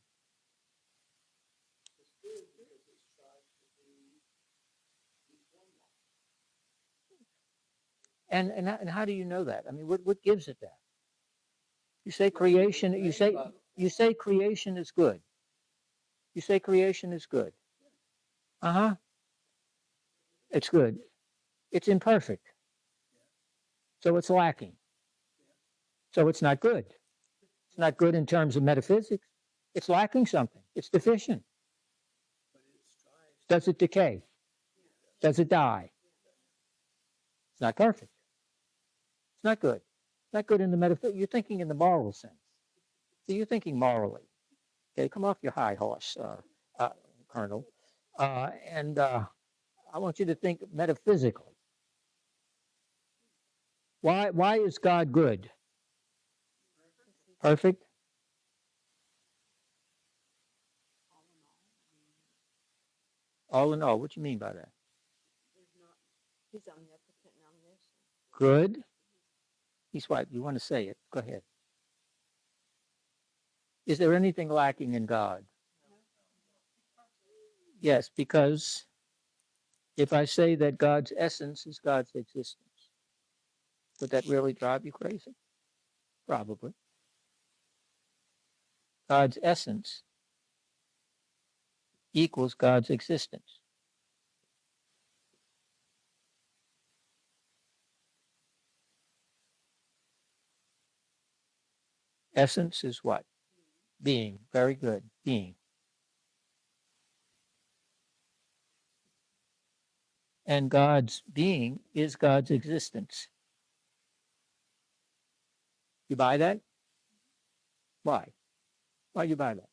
And how do you know that? I mean, what gives it that? You say creation. You say creation is good. You say creation is good. Uh-huh. It's good. It's imperfect. So it's lacking. So it's not good. It's not good in terms of metaphysics. It's lacking something. It's deficient. Does it decay? Does it die? It's not perfect. It's not good. It's not good in the metaphysical. You're thinking in the moral sense. So you're thinking morally. Okay, come off your high horse, Colonel. And I want you to think metaphysically. Why is God good? Perfect? All in all, what do you mean by that? He's omnipotent and omniscient. Good? He's right. You want to say it? Go ahead. Is there anything lacking in God? Yes, because if I say that God's essence is God's existence, would that really drive you crazy? Probably. God's essence equals God's existence. Essence is what? Being. Very good. Being. And God's being is God's existence. You buy that? Why? Why do you buy that?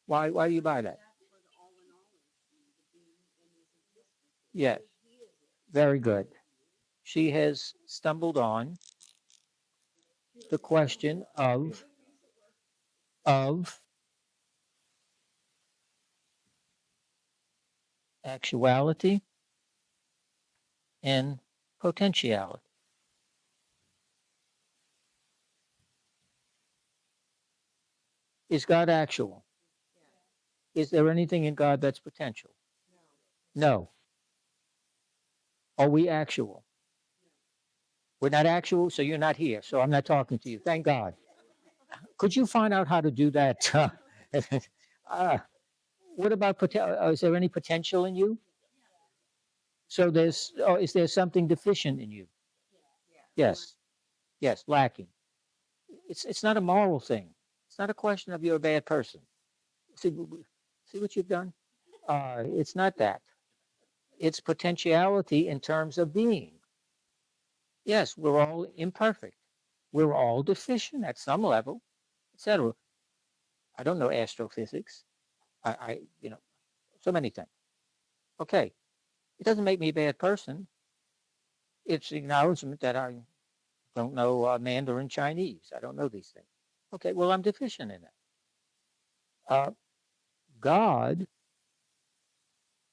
Why do you buy that? Yes. Very good. She has stumbled on the question of actuality and potentiality. Is God actual? Is there anything in God that's potential? No. Are we actual? We're not actual, so you're not here. So I'm not talking to you. Thank God. Could you find out how to do that? What about is there any potential in you? So is there something deficient in you? Yes. Yes, lacking. It's not a moral thing. It's not a question of you're a bad person. See what you've done? It's not that. It's potentiality in terms of being. Yes, we're all imperfect. We're all deficient at some level, etc. I don't know astrophysics. So many things. Okay, it doesn't make me a bad person. It's acknowledgement that I don't know Mandarin Chinese. I don't know these things. Okay, well, I'm deficient in that. God,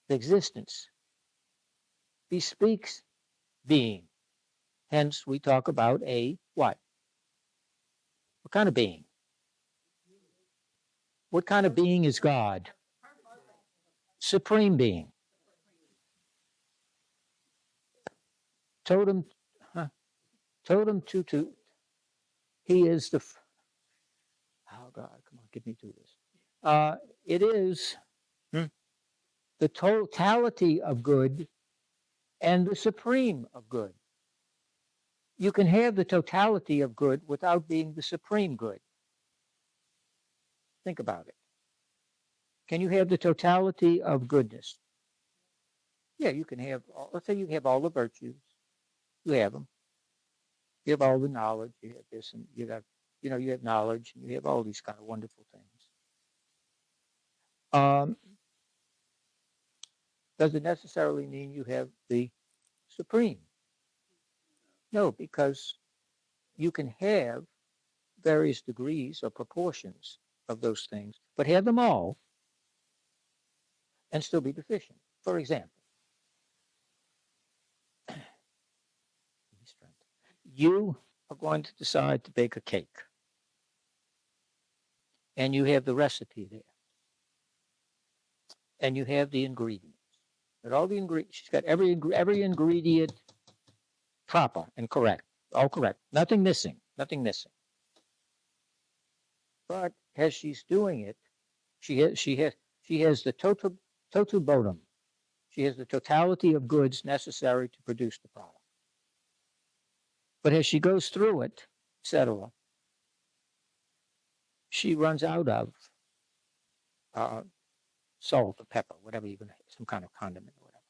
existence, bespeaks being. Hence, we talk about a what? What kind of being? What kind of being is God? Supreme being. Totem, totem tutu. He is the. Oh God, come on, get me through this. It is the totality of good and the supreme of good. You can have the totality of good without being the supreme good. Think about it. Can you have the totality of goodness? Yeah, you can have, let's say you have all the virtues. You have them. You have all the knowledge. You have this and you have, you have knowledge and you have all these kind of wonderful things. Does it necessarily mean you have the supreme? No, because you can have various degrees or proportions of those things, but have them all and still be deficient. For example, you are going to decide to bake a cake and you have the recipe there and you have the ingredients. And all the ingredients, she's got every ingredient proper and correct, all correct, nothing missing. But as she's doing it, she has the total bodum. She has the totality of goods necessary to produce the product. But as she goes through it, etc., she runs out of salt or pepper, whatever you're going to, some kind of condiment or whatever.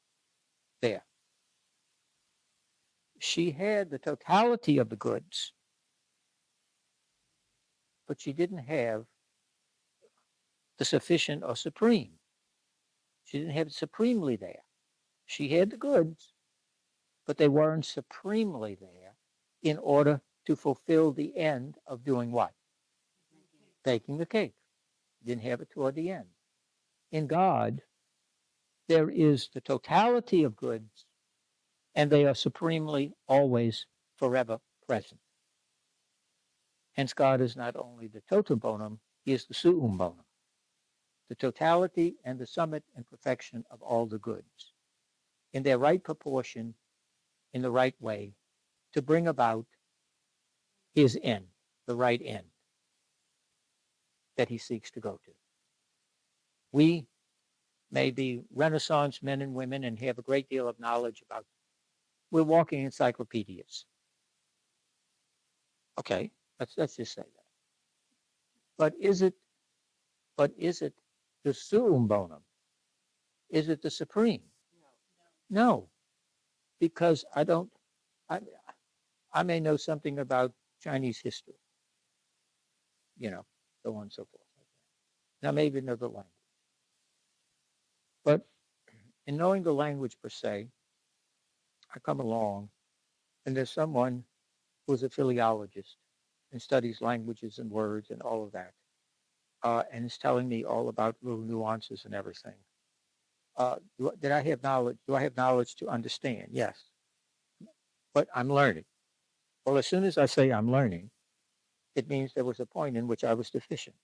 There. She had the totality of the goods, but she didn't have the sufficient or supreme. She didn't have it supremely there. She had the goods, but they weren't supremely there in order to fulfill the end of doing what? Baking the cake. Didn't have it toward the end. In God, there is the totality of goods, and they are supremely, always, forever present. Hence, God is not only the totum bonum, he is the suum bonum, the totality and the summit and perfection of all the goods, in their right proportion, in the right way, to bring about his end, the right end that he seeks to go to. We may be Renaissance men and women and have a great deal of knowledge about, we're walking encyclopedias. Okay, let's just say that. But is it the suum bonum? Is it the supreme? No, because I may know something about Chinese history, so on and so forth. Now, maybe know the language. But in knowing the language per se, I come along and there's someone who's a philologist and studies languages and words and all of that, and is telling me all about little nuances and everything. Did I have knowledge? Do I have knowledge to understand? Yes. But I'm learning. Well, as soon as I say I'm learning, it means there was a point in which I was deficient.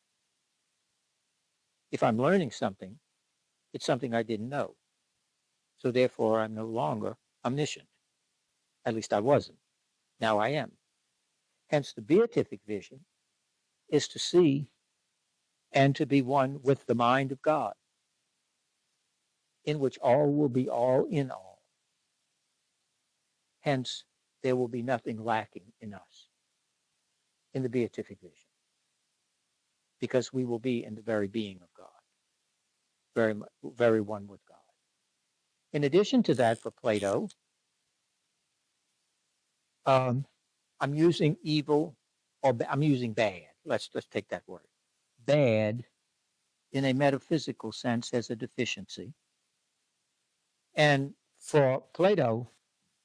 If I'm learning something, it's something I didn't know. So therefore, I'm no longer omniscient. At least I wasn't. Now I am. Hence, the beatific vision is to see and to be one with the mind of God, in which all will be all in all. Hence, there will be nothing lacking in us in the beatific vision, because we will be in the very being of God, very, very one with God. In addition to that, for Plato, I'm using evil, or I'm using bad. Let's take that word. Bad, in a metaphysical sense, as a deficiency. And for Plato,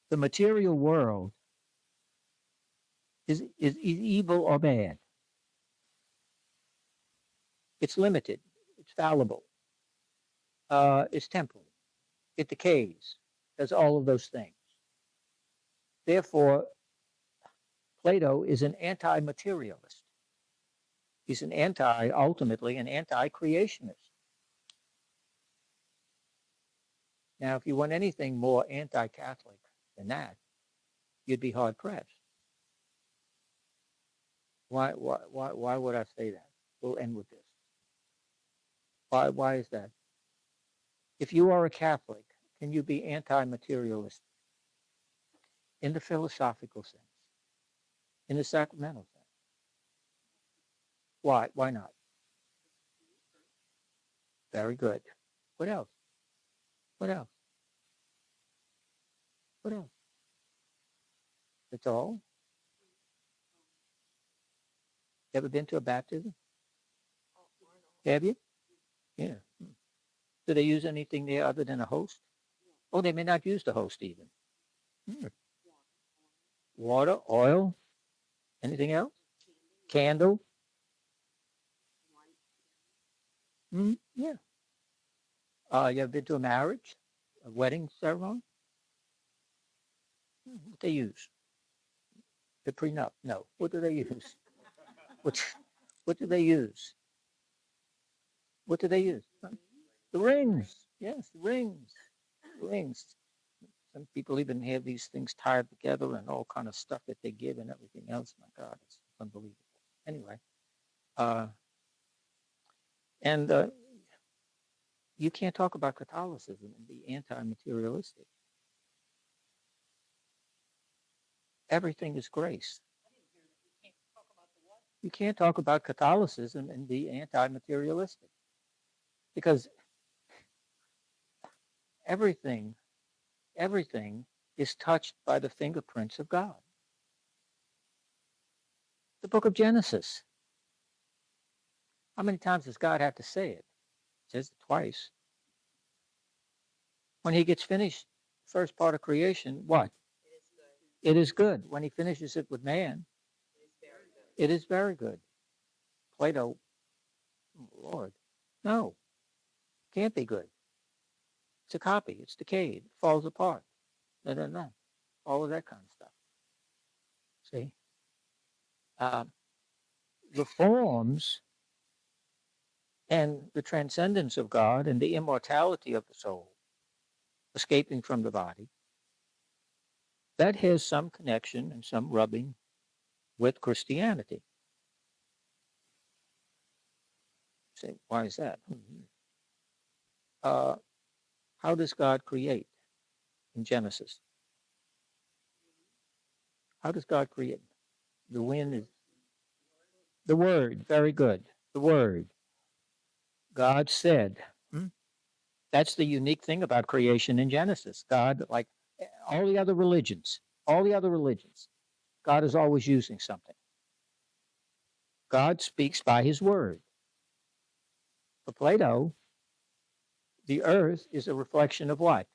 the material world is evil or bad. It's limited. It's fallible. It's temporal. It decays. Does all of those things. Therefore, Plato is an anti-materialist. He's ultimately an anti-creationist. Now, if you want anything more anti-Catholic than that, you'd be hard-pressed. Why would I say that? We'll end with this. Why is that? If you are a Catholic, can you be anti-materialist in the philosophical sense, in the sacramental sense? Why? Why not? Very good. What else? What else? What else? That's all? Ever been to a baptism? Have you? Yeah. Do they use anything there other than a host? Oh, they may not use the host even. Water, oil, anything else? Candle? Yeah. You ever been to a marriage, a wedding ceremony? What they use? The prenup? No. What do they use? What do they use? What do they use? The rings. Yes, the rings. Rings. Some people even have these things tied together and all kind of stuff that they give and everything else. My God, it's unbelievable. Anyway, and you can't talk about Catholicism and be anti-materialistic. Everything is grace. You can't talk about Catholicism and be anti-materialistic. Because everything is touched by the fingerprints of God. The book of Genesis. How many times does God have to say it? He says it twice. When he gets finished, first part of creation, what? It is good. It is good. When he finishes it with man, It is very good. it is very good. Plato, Lord, no, can't be good. It's a copy. It's decayed. It falls apart. No. All of that kind of stuff. See? The forms and the transcendence of God and the immortality of the soul, escaping from the body, that has some connection and some rubbing with Christianity. Say, why is that? How does God create in Genesis? How does God create? The wind is the word. Very good. The word. God said. That's the unique thing about creation in Genesis. God, like all the other religions, God is always using something. God speaks by his word. For Plato, the earth is a reflection of what?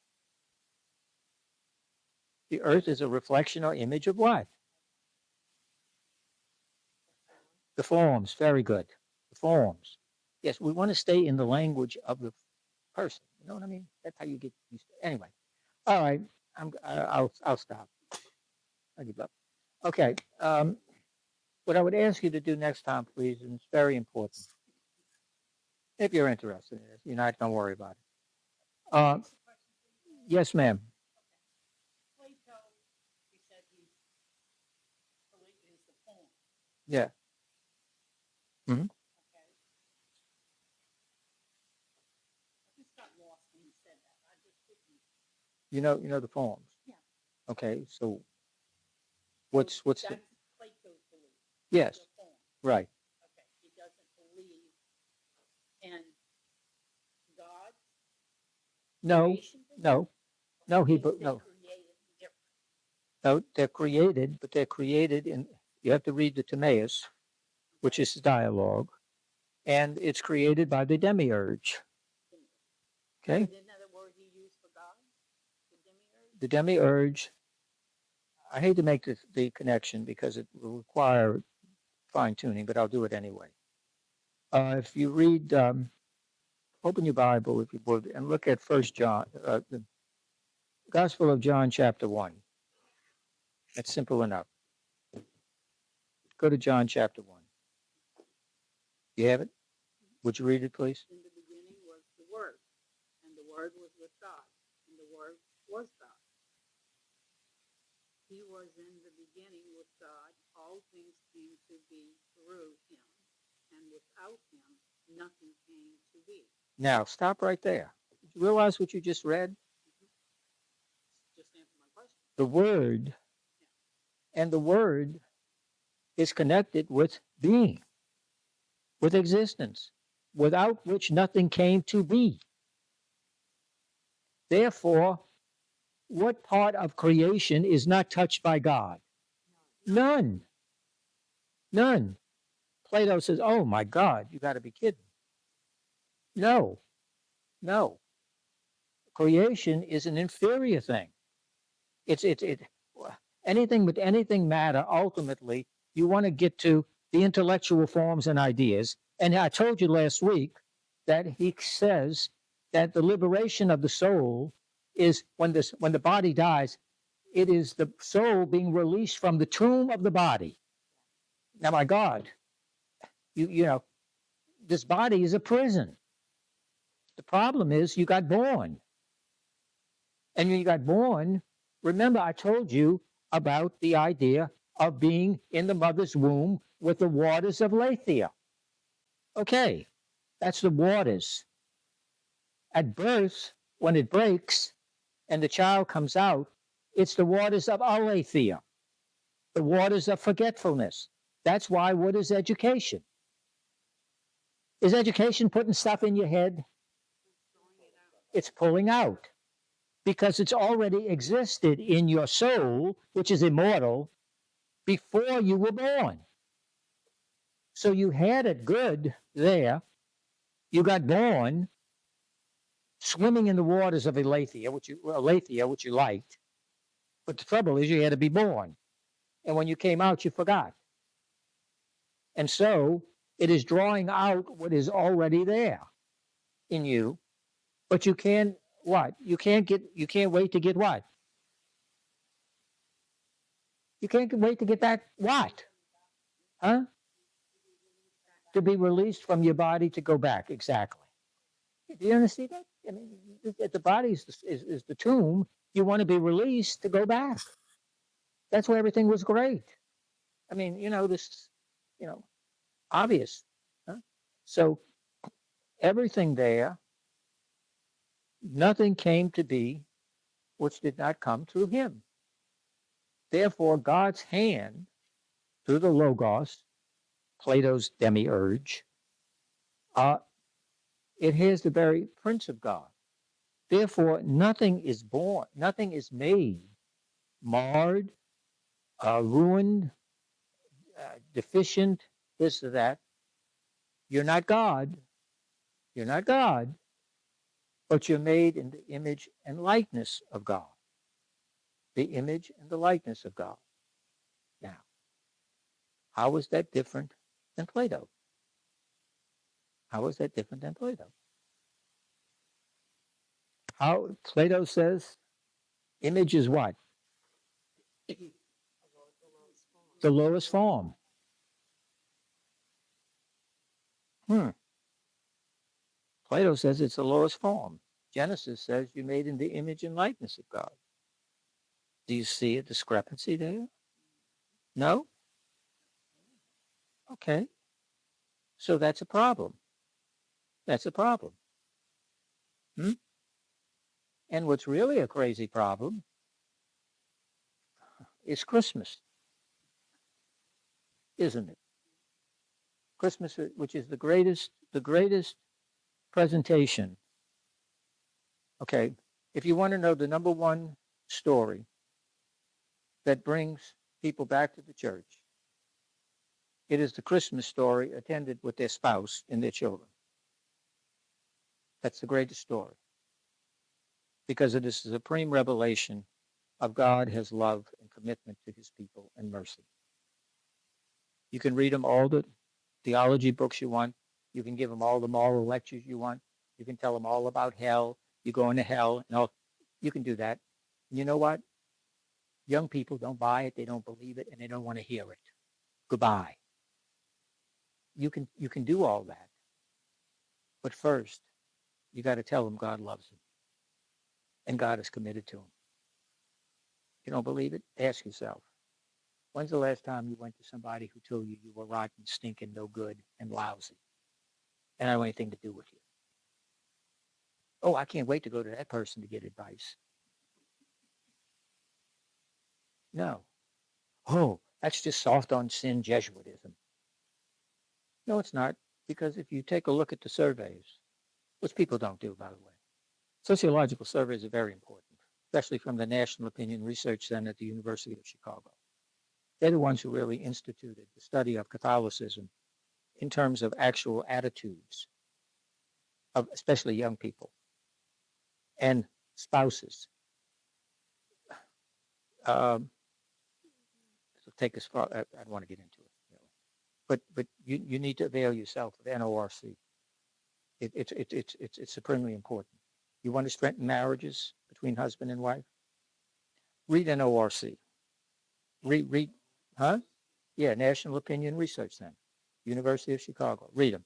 The earth is a reflection or image of what? The forms. Very good. The forms. Yes, we want to stay in the language of the person. You know what I mean? That's how you get used to it. Anyway. All right. I'll stop. I give up. Okay. What I would ask you to do next time, please, and it's very important. If you're interested in it, you're not, don't worry about it. Yes, ma'am. Plato, he said he's the poem. Yeah. Okay. I just got lost when you said that. I just didn't. You know the forms. Yeah. Okay. So what's the That's Plato's belief. yes, The poem. right. Okay. He doesn't believe in God. No, Creation belief? no, He thinks no. they created different. No, they're created, but they're created in, you have to read the Timaeus, which is the dialogue, and it's created by the demiurge. Okay? Isn't that a word he used for God? The The demiurge? demiurge, I hate to make the connection because it will require fine tuning, but I'll do it anyway. If you read, open your Bible, if you would, and look at First John, the Gospel of John, chapter 1. That's simple enough. Go to John, chapter 1. You have it? Would you read it, please? In the beginning was the Word, and the Word was with God, and the Word was God. He was in the beginning with God. All things came to be through him, and without him, nothing came to be. Now, stop right there. Did you realize what you just read? Just answer my question. The Word, and the Word is connected with being, with existence, without which nothing came to be. Therefore, what part of creation is not touched by God? None. None. Plato says, oh my God, you got to be kidding. No. Creation is an inferior thing. Anything with anything matter, ultimately, you want to get to the intellectual forms and ideas. And I told you last week that he says that the liberation of the soul is when the body dies, it is the soul being released from the tomb of the body. Now, my God, you know, this body is a prison. The problem is you got born. And when you got born, remember I told you about the idea of being in the mother's womb with the waters of Lathia. Okay, that's the waters. At birth, when it breaks and the child comes out, it's the waters of Aletheia, the waters of forgetfulness. That's why what is education? Is education putting stuff in your head? It's pulling out because it's already existed in your soul, which is immortal, before you were born. So you had it good there. You got born swimming in the waters of Aletheia, which you liked. But the trouble is, you had to be born. And when you came out, you forgot. And so it is drawing out what is already there in you. But you can't what? You can't wait to get what? You can't wait to get back what? Huh? To be released from your body to go back. Exactly. Do you understand that? I mean, the body is the tomb. You want to be released to go back. That's where everything was great. I mean, this, obvious. Huh? So everything there, nothing came to be which did not come through him. Therefore, God's hand, through the Logos, Plato's demiurge, it has the very Prince of God. Therefore, nothing is born, nothing is made, marred, ruined, deficient, this or that. You're not God. You're not God, but you're made in the image and likeness of God. The image and the likeness of God. Now, how is that different than Plato? How is that different than Plato? How Plato says image is what? The lowest form. Plato says it's the lowest form. Genesis says you're made in the image and likeness of God. Do you see a discrepancy there? No? Okay. So that's a problem. That's a problem. And what's really a crazy problem is Christmas, isn't it? Christmas, which is the greatest presentation. Okay, if you want to know the number one story that brings people back to the church, it is the Christmas story attended with their spouse and their children. That's the greatest story because it is the supreme revelation of God, his love and commitment to his people and mercy. You can read them all the theology books you want. You can give them all the moral lectures you want. You can tell them all about hell. You go into hell and all. You can do that. And you know what? Young people don't buy it. They don't believe it, and they don't want to hear it. Goodbye. You can do all that. But first, you got to tell them God loves them. And God is committed to them. You don't believe it? Ask yourself. When's the last time you went to somebody who told you you were rotten, stinking, no good, and lousy? And I don't want anything to do with you. Oh, I can't wait to go to that person to get advice. No. Oh, that's just soft on sin Jesuitism. No, it's not. Because if you take a look at the surveys, which people don't do, by the way, sociological surveys are very important, especially from the National Opinion Research Center at the University of Chicago. They're the ones who really instituted the study of Catholicism in terms of actual attitudes of especially young people and spouses. Take us far. I don't want to get into it, but you need to avail yourself of NORC. It's supremely important. You want to strengthen marriages between husband and wife? Read NORC. Read, huh? Yeah, National Opinion Research Center, University of Chicago. Read them.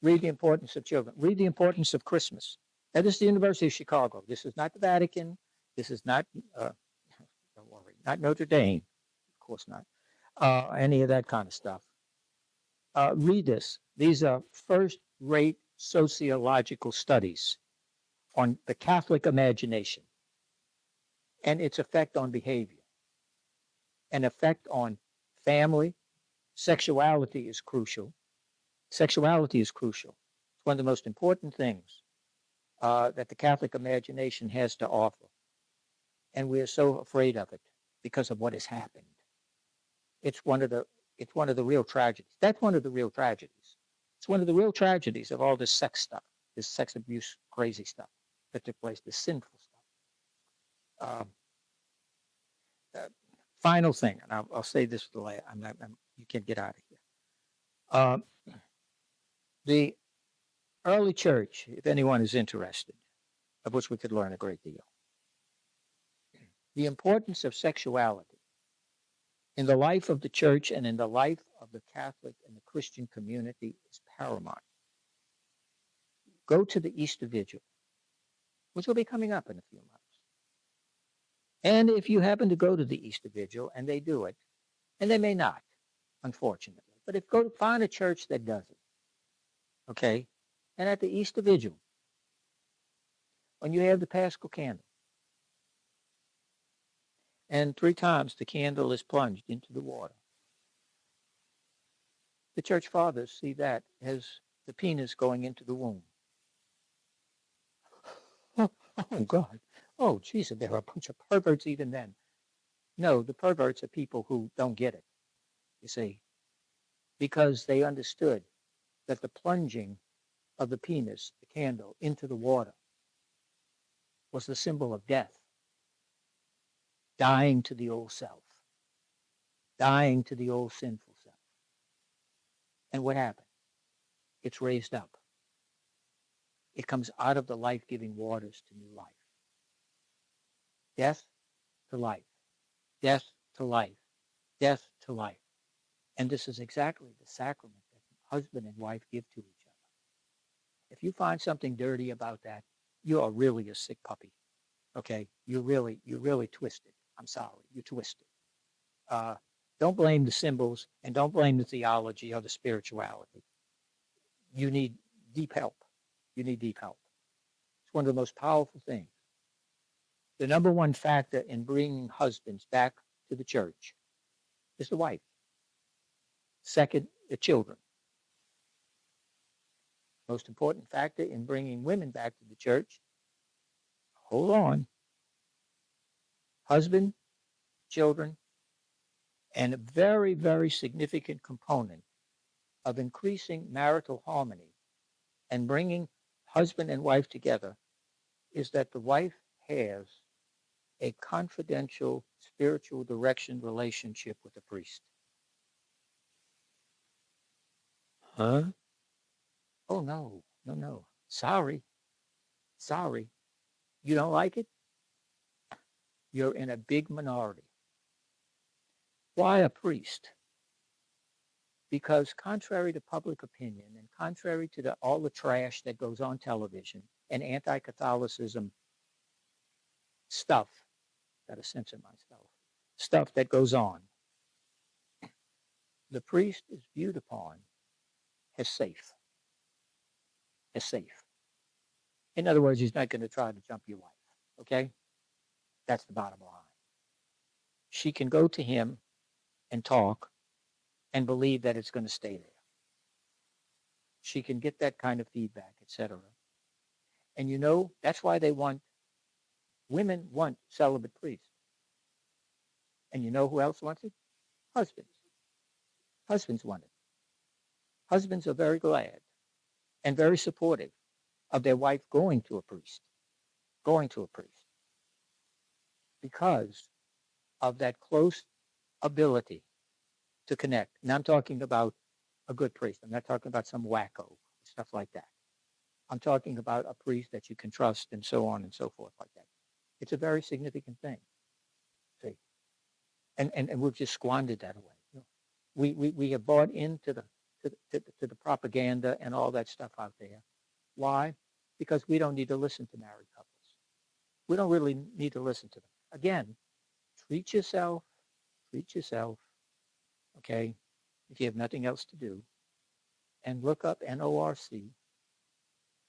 Read the importance of children. Read the importance of Christmas. That is the University of Chicago. This is not the Vatican. This is not, don't worry, not Notre Dame. Of course not. Any of that kind of stuff. Read this. These are first-rate sociological studies on the Catholic imagination and its effect on behavior, an effect on family. Sexuality is crucial. Sexuality is crucial. It's one of the most important things that the Catholic imagination has to offer. And we are so afraid of it because of what has happened. It's one of the real tragedies. That's one of the real tragedies. It's one of the real tragedies of all this sex stuff, this sex abuse, crazy stuff that took place, this sinful stuff. Final thing, and I'll say this for the last. You can't get out of here. The early church, if anyone is interested, of which we could learn a great deal, the importance of sexuality in the life of the church and in the life of the Catholic and the Christian community is paramount. Go to the Easter Vigil, which will be coming up in a few months. And if you happen to go to the Easter Vigil, and they do it, and they may not, unfortunately, but if go find a church that does it, okay, and at the Easter Vigil, when you have the Paschal candle, and 3 times the candle is plunged into the water, the church fathers see that as the penis going into the womb. Oh God. Oh, geez, there are a bunch of perverts even then. No, the perverts are people who don't get it, you see, because they understood that the plunging of the penis, the candle, into the water was the symbol of death, dying to the old self, dying to the old sinful self. And what happened? It's raised up. It comes out of the life-giving waters to new life. Death to life, death to life, death to life. And this is exactly the sacrament that husband and wife give to each other. If you find something dirty about that, you are really a sick puppy. Okay, you're really twisted. I'm sorry, you're twisted. Don't blame the symbols and don't blame the theology or the spirituality. You need deep help. You need deep help. It's one of the most powerful things. The number one factor in bringing husbands back to the church is the wife. Second, the children. Most important factor in bringing women back to the church, hold on, husband, children, and a very, very significant component of increasing marital harmony and bringing husband and wife together is that the wife has a confidential spiritual direction relationship with the priest. Huh? Oh, no, no, no. Sorry. You don't like it? You're in a big minority. Why a priest? Because contrary to public opinion and contrary to all the trash that goes on television and anti-Catholicism stuff, gotta censor myself, stuff that goes on, the priest is viewed upon as safe. As safe. In other words, he's not going to try to jump your wife. Okay? That's the bottom line. She can go to him and talk and believe that it's going to stay there. She can get that kind of feedback, etc. And you know, that's why women want celibate priests. And you know who else wants it? Husbands. Husbands want it. Husbands are very glad and very supportive of their wife going to a priest, because of that close ability to connect. And I'm talking about a good priest. I'm not talking about some wacko, stuff like that. I'm talking about a priest that you can trust and so on and so forth like that. It's a very significant thing. See? And we've just squandered that away. We have bought into the propaganda and all that stuff out there. Why? Because we don't need to listen to married couples. We don't really need to listen to them. Again, treat yourself, okay, if you have nothing else to do, and look up NORC,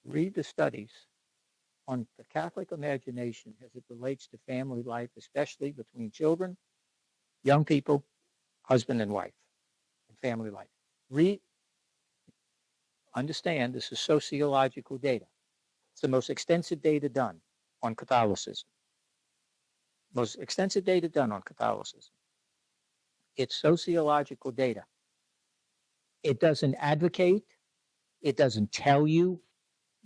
read the studies on the Catholic imagination as it relates to family life, especially between children, young people, husband and wife, and family life. Understand this is sociological data. It's the most extensive data done on Catholicism. Most extensive data done on Catholicism. It's sociological data. It doesn't advocate. It doesn't tell you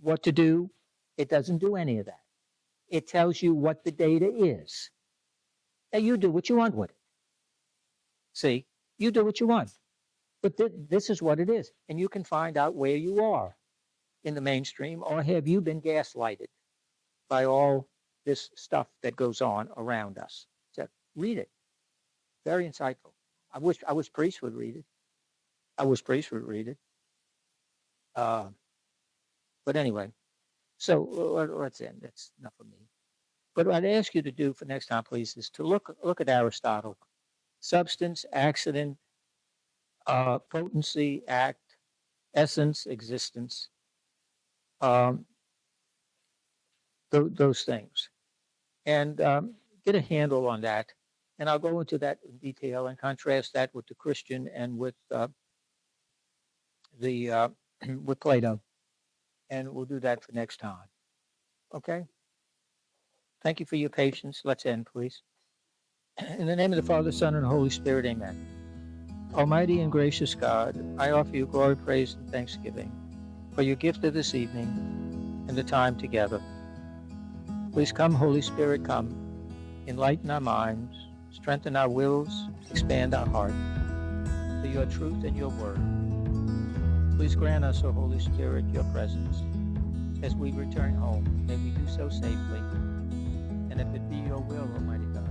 what to do. It doesn't do any of that. It tells you what the data is. And you do what you want with it. See, you do what you want. But this is what it is. And you can find out where you are in the mainstream, or have you been gaslighted by all this stuff that goes on around us. So read it. Very insightful. I wish priests would read it. But anyway, so let's end. That's enough of me. But what I'd ask you to do for next time, please, is to look at Aristotle. Substance, accident, potency, act, essence, existence, those things. And get a handle on that. And I'll go into that in detail and contrast that with the Christian and with with Plato. And we'll do that for next time. Okay? Thank you for your patience. Let's end, please. In the name of the Father, Son, and Holy Spirit, amen. Almighty and gracious God, I offer you glory, praise, and thanksgiving for your gift of this evening and the time together. Please come, Holy Spirit, come. Enlighten our minds, strengthen our wills, expand our heart to your truth and your word. Please grant us, O Holy Spirit, your presence as we return home. May we do so safely. And if it be your will, Almighty God,